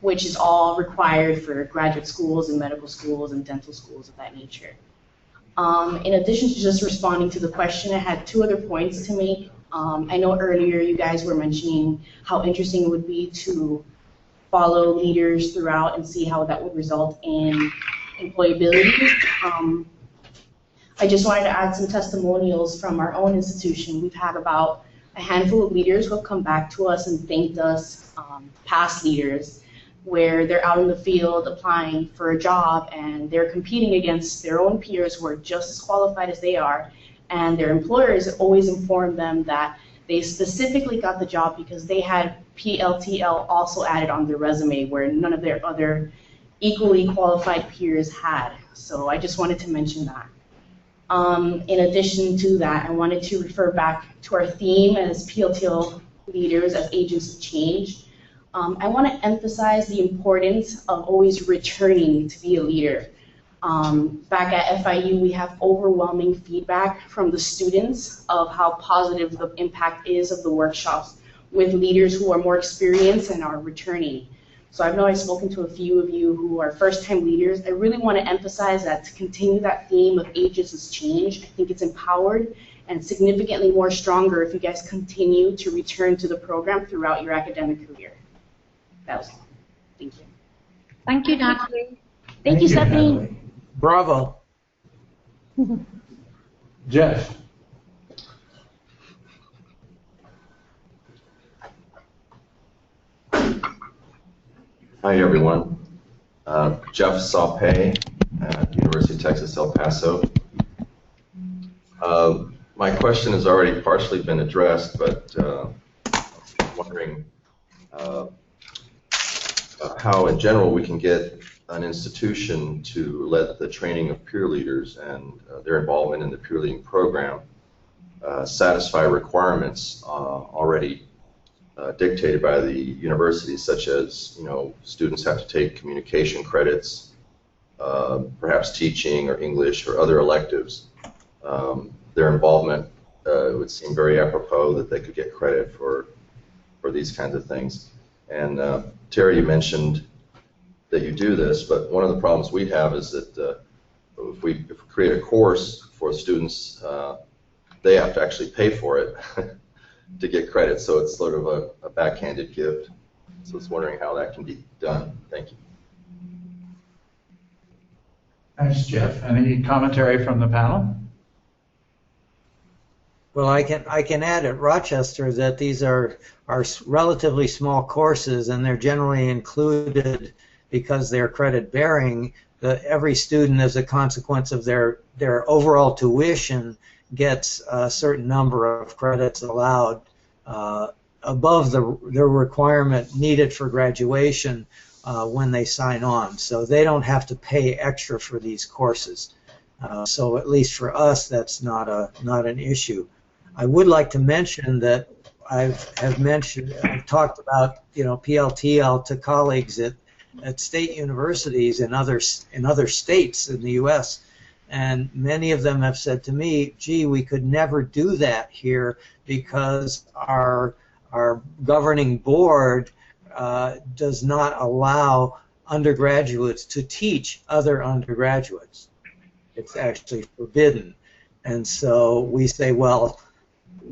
which is all required for graduate schools and medical schools and dental schools of that nature. In addition to just responding to the question, I had 2 other points to make. I know earlier you guys were mentioning how interesting it would be to follow leaders throughout and see how that would result in employability. I just wanted to add some testimonials from our own institution. We've had about a handful of leaders who have come back to us and thanked us, past leaders, where they're out in the field applying for a job and they're competing against their own peers who are just as qualified as they are, and their employers always inform them that they specifically got the job because they had PLTL also added on their resume, where none of their other equally qualified peers had. So I just wanted to mention that. In addition to that, I wanted to refer back to our theme as PLTL leaders as agents of change. I want to emphasize the importance of always returning to be a leader. Back at FIU, we have overwhelming feedback from the students of how positive the impact is of the workshops with leaders who are more experienced and are returning. So I know I've spoken to a few of you who are first-time leaders. I really want to emphasize that to continue that theme of agents as change, I think it's empowered and significantly more stronger if you guys continue to return to the program throughout your academic career. That was all. Thank you. Thank you, Natalie. Thank you, Stephanie. Bravo. Jeff. Hi, everyone. Jeff Saupe at University of Texas, El Paso. My question has already partially been addressed, but I'm wondering how, in general, we can get an institution to let the training of peer leaders and their involvement in the peer leading program satisfy requirements already dictated by the university, such as, students have to take communication credits, perhaps teaching or English or other electives. Their involvement would seem very apropos that they could get credit for these kinds of things. And Terry, you mentioned that you do this, but one of the problems we have is that if we create a course for students, they have to actually pay for it to get credit, so it's sort of a backhanded gift. So I was wondering how that can be done. Thank you. Thanks, Jeff. Any commentary from the panel? Well, I can add at Rochester that these are relatively small courses, and they're generally included because they're credit bearing. Every student, as a consequence of their overall tuition, gets a certain number of credits allowed above the requirement needed for graduation when they sign on. So they don't have to pay extra for these courses. So at least for us, that's not an issue. I would like to mention that I've talked about PLTL to colleagues at state universities in other states in the U.S. And many of them have said to me, gee, we could never do that here because our governing board does not allow undergraduates to teach other undergraduates. It's actually forbidden. And so we say, well,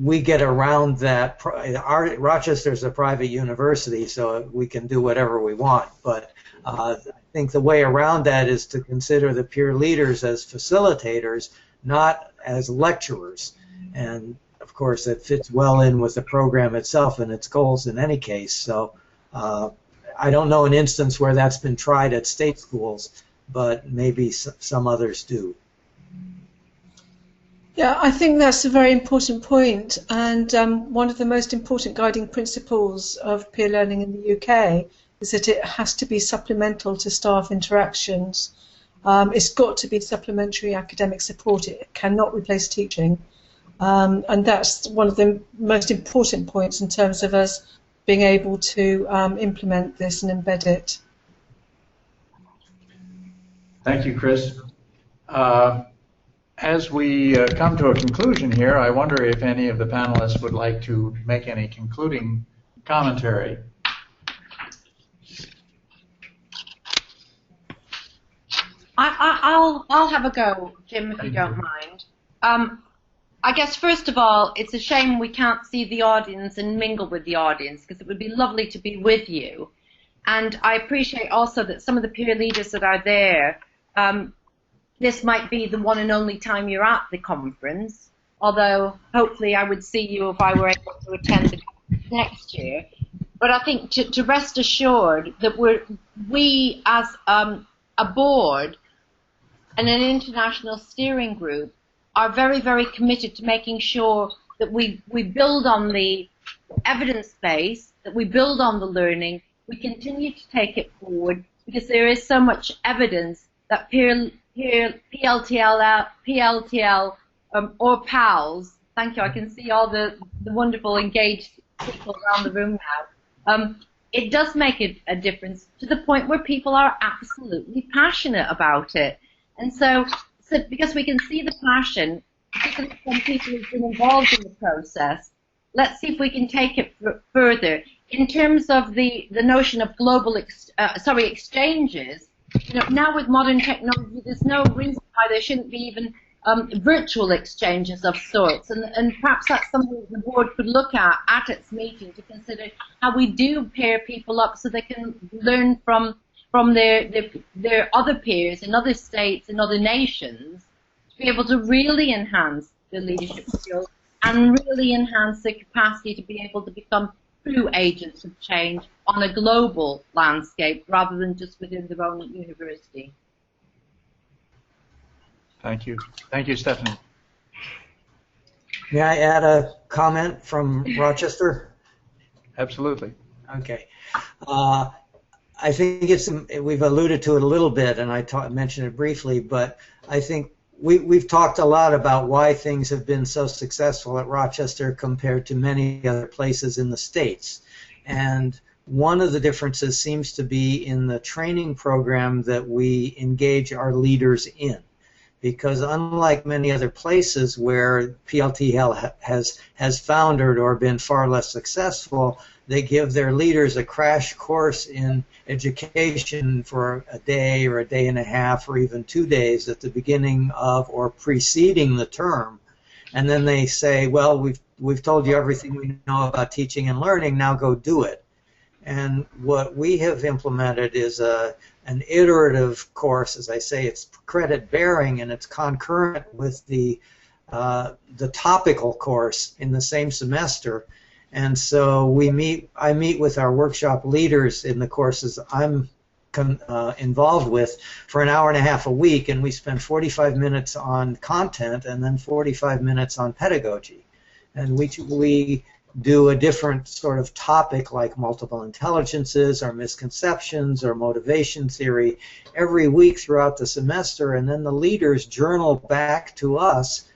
we get around that. Rochester's a private university, so we can do whatever we want. But I think the way around that is to consider the peer leaders as facilitators, not as lecturers. And of course, it fits well in with the program itself and its goals in any case. So I don't know an instance where that's been tried at state schools, but maybe some others do. Yeah, I think that's a very important point, and one of the most important guiding principles of peer learning in the UK is that it has to be supplemental to staff interactions. It's got to be supplementary academic support. It cannot replace teaching, and that's one of the most important points in terms of us being able to implement this and embed it. Thank you, Chris. As we come to a conclusion here, I wonder if any of the panelists would like to make any concluding commentary. I'll have a go, Jim, if you don't mind. I guess first of all, it's a shame we can't see the audience and mingle with the audience, because it would be lovely to be with you. And I appreciate also that some of the peer leaders that are there, this might be the one and only time you're at the conference, although hopefully I would see you if I were able to attend the conference next year. But I think to rest assured that we as a board and an international steering group are very, very committed to making sure that we build on the evidence base, that we build on the learning, we continue to take it forward because there is so much evidence that PLTL or PALs, thank you, I can see all the wonderful engaged people around the room now, it does make a difference to the point where people are absolutely passionate about it. And so because we can see the passion, particularly from people who've been involved in the process, let's see if we can take it further. In terms of the notion of global exchanges, now with modern technology, there's no reason why there shouldn't be even virtual exchanges of sorts, and perhaps that's something the board could look at its meeting to consider how we do pair people up so they can learn from their other peers in other states and other nations, to be able to really enhance their leadership skills and really enhance their capacity to be able to become true agents of change on a global landscape rather than just within their own university. Thank you. Thank you, Stephanie. May I add a comment from Rochester? Absolutely. Okay. I think we've alluded to it a little bit, and I mentioned it briefly, but I think we've talked a lot about why things have been so successful at Rochester compared to many other places in the States. And one of the differences seems to be in the training program that we engage our leaders in. Because unlike many other places where PLTL has foundered or been far less successful, they give their leaders a crash course in education for a day or a day and a half or even 2 days at the beginning of or preceding the term. And then they say, well, we've told you everything we know about teaching and learning, now go do it. And what we have implemented is an iterative course. As I say, it's credit bearing and it's concurrent with the topical course in the same semester. And so I meet with our workshop leaders in the courses I'm involved with for an hour and a half a week, and we spend 45 minutes on content and then 45 minutes on pedagogy. And we do a different sort of topic like multiple intelligences or misconceptions or motivation theory every week throughout the semester, and then the leaders journal back to us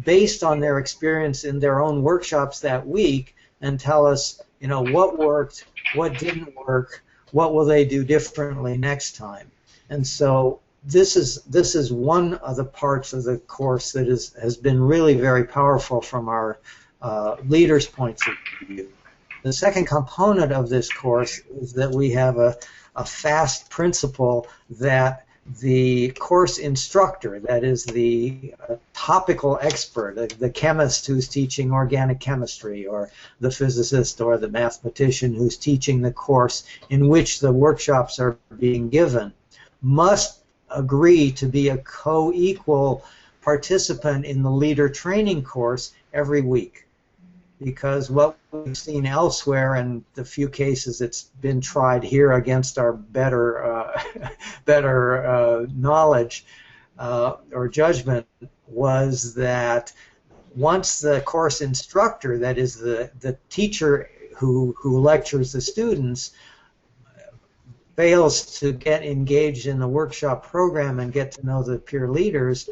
based on their experience in their own workshops that week and tell us, what worked, what didn't work, what will they do differently next time. And so this is one of the parts of the course that has been really very powerful from our leaders' points of view. The second component of this course is that we have a FAST principle that the course instructor, that is the topical expert, the chemist who's teaching organic chemistry, or the physicist or the mathematician who's teaching the course in which the workshops are being given, must agree to be a co-equal participant in the leader training course every week. Because what we've seen elsewhere, and the few cases it's been tried here against our better knowledge or judgment, was that once the course instructor, that is the teacher who lectures the students, fails to get engaged in the workshop program and get to know the peer leaders,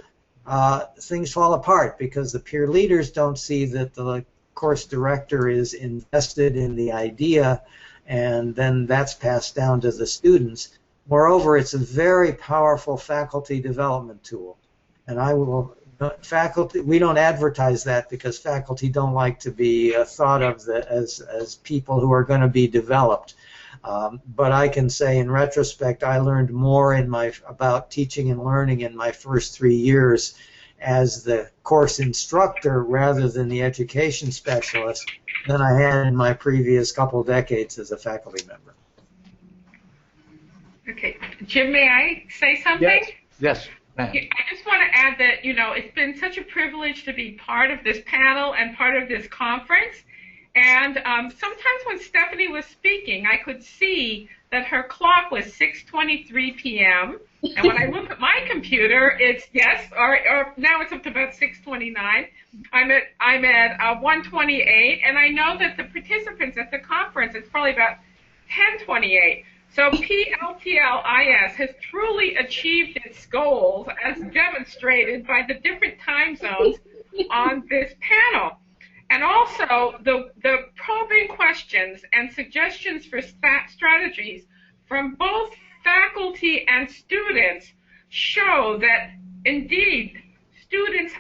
things fall apart because the peer leaders don't see that the course director is invested in the idea, and then that's passed down to the students. Moreover, it's a very powerful faculty development tool, and we don't advertise that because faculty don't like to be thought of as people who are going to be developed. But I can say in retrospect, I learned more about teaching and learning in my first 3 years as the course instructor rather than the education specialist than I had in my previous couple decades as a faculty member. Okay. Jim, may I say something? Yes. I just want to add that, it's been such a privilege to be part of this panel and part of this conference. And sometimes when Stephanie was speaking, I could see that her clock was 6:23 p.m. And when I look at my computer, it's or now it's up to about 6:29. I'm at 1:28, and I know that the participants at the conference, it's probably about 10:28. So PLTLIS has truly achieved its goals as demonstrated by the different time zones on this panel. And also the probing questions and suggestions for strategies from both faculty and students show that indeed students,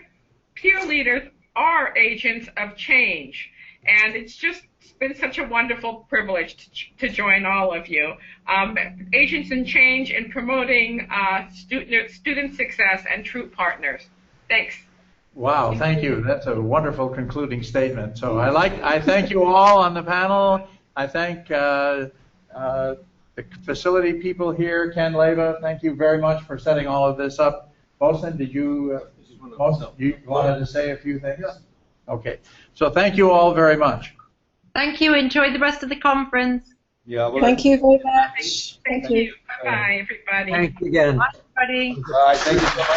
peer leaders, are agents of change. And it's just been such a wonderful privilege to join all of you. Agents in change in promoting student success and true partners. Thanks. Wow, thank you. That's a wonderful concluding statement. So I thank you all on the panel. I thank the facility people here. Ken Leva, thank you very much for setting all of this up. Bosun, did you wanted to say a few things? Yeah. Okay. So thank you all very much. Thank you. Enjoy the rest of the conference. Yeah. Thank you very much. Thank you. Bye-bye, everybody. Thanks again. Bye, everybody. All right, thank you so much.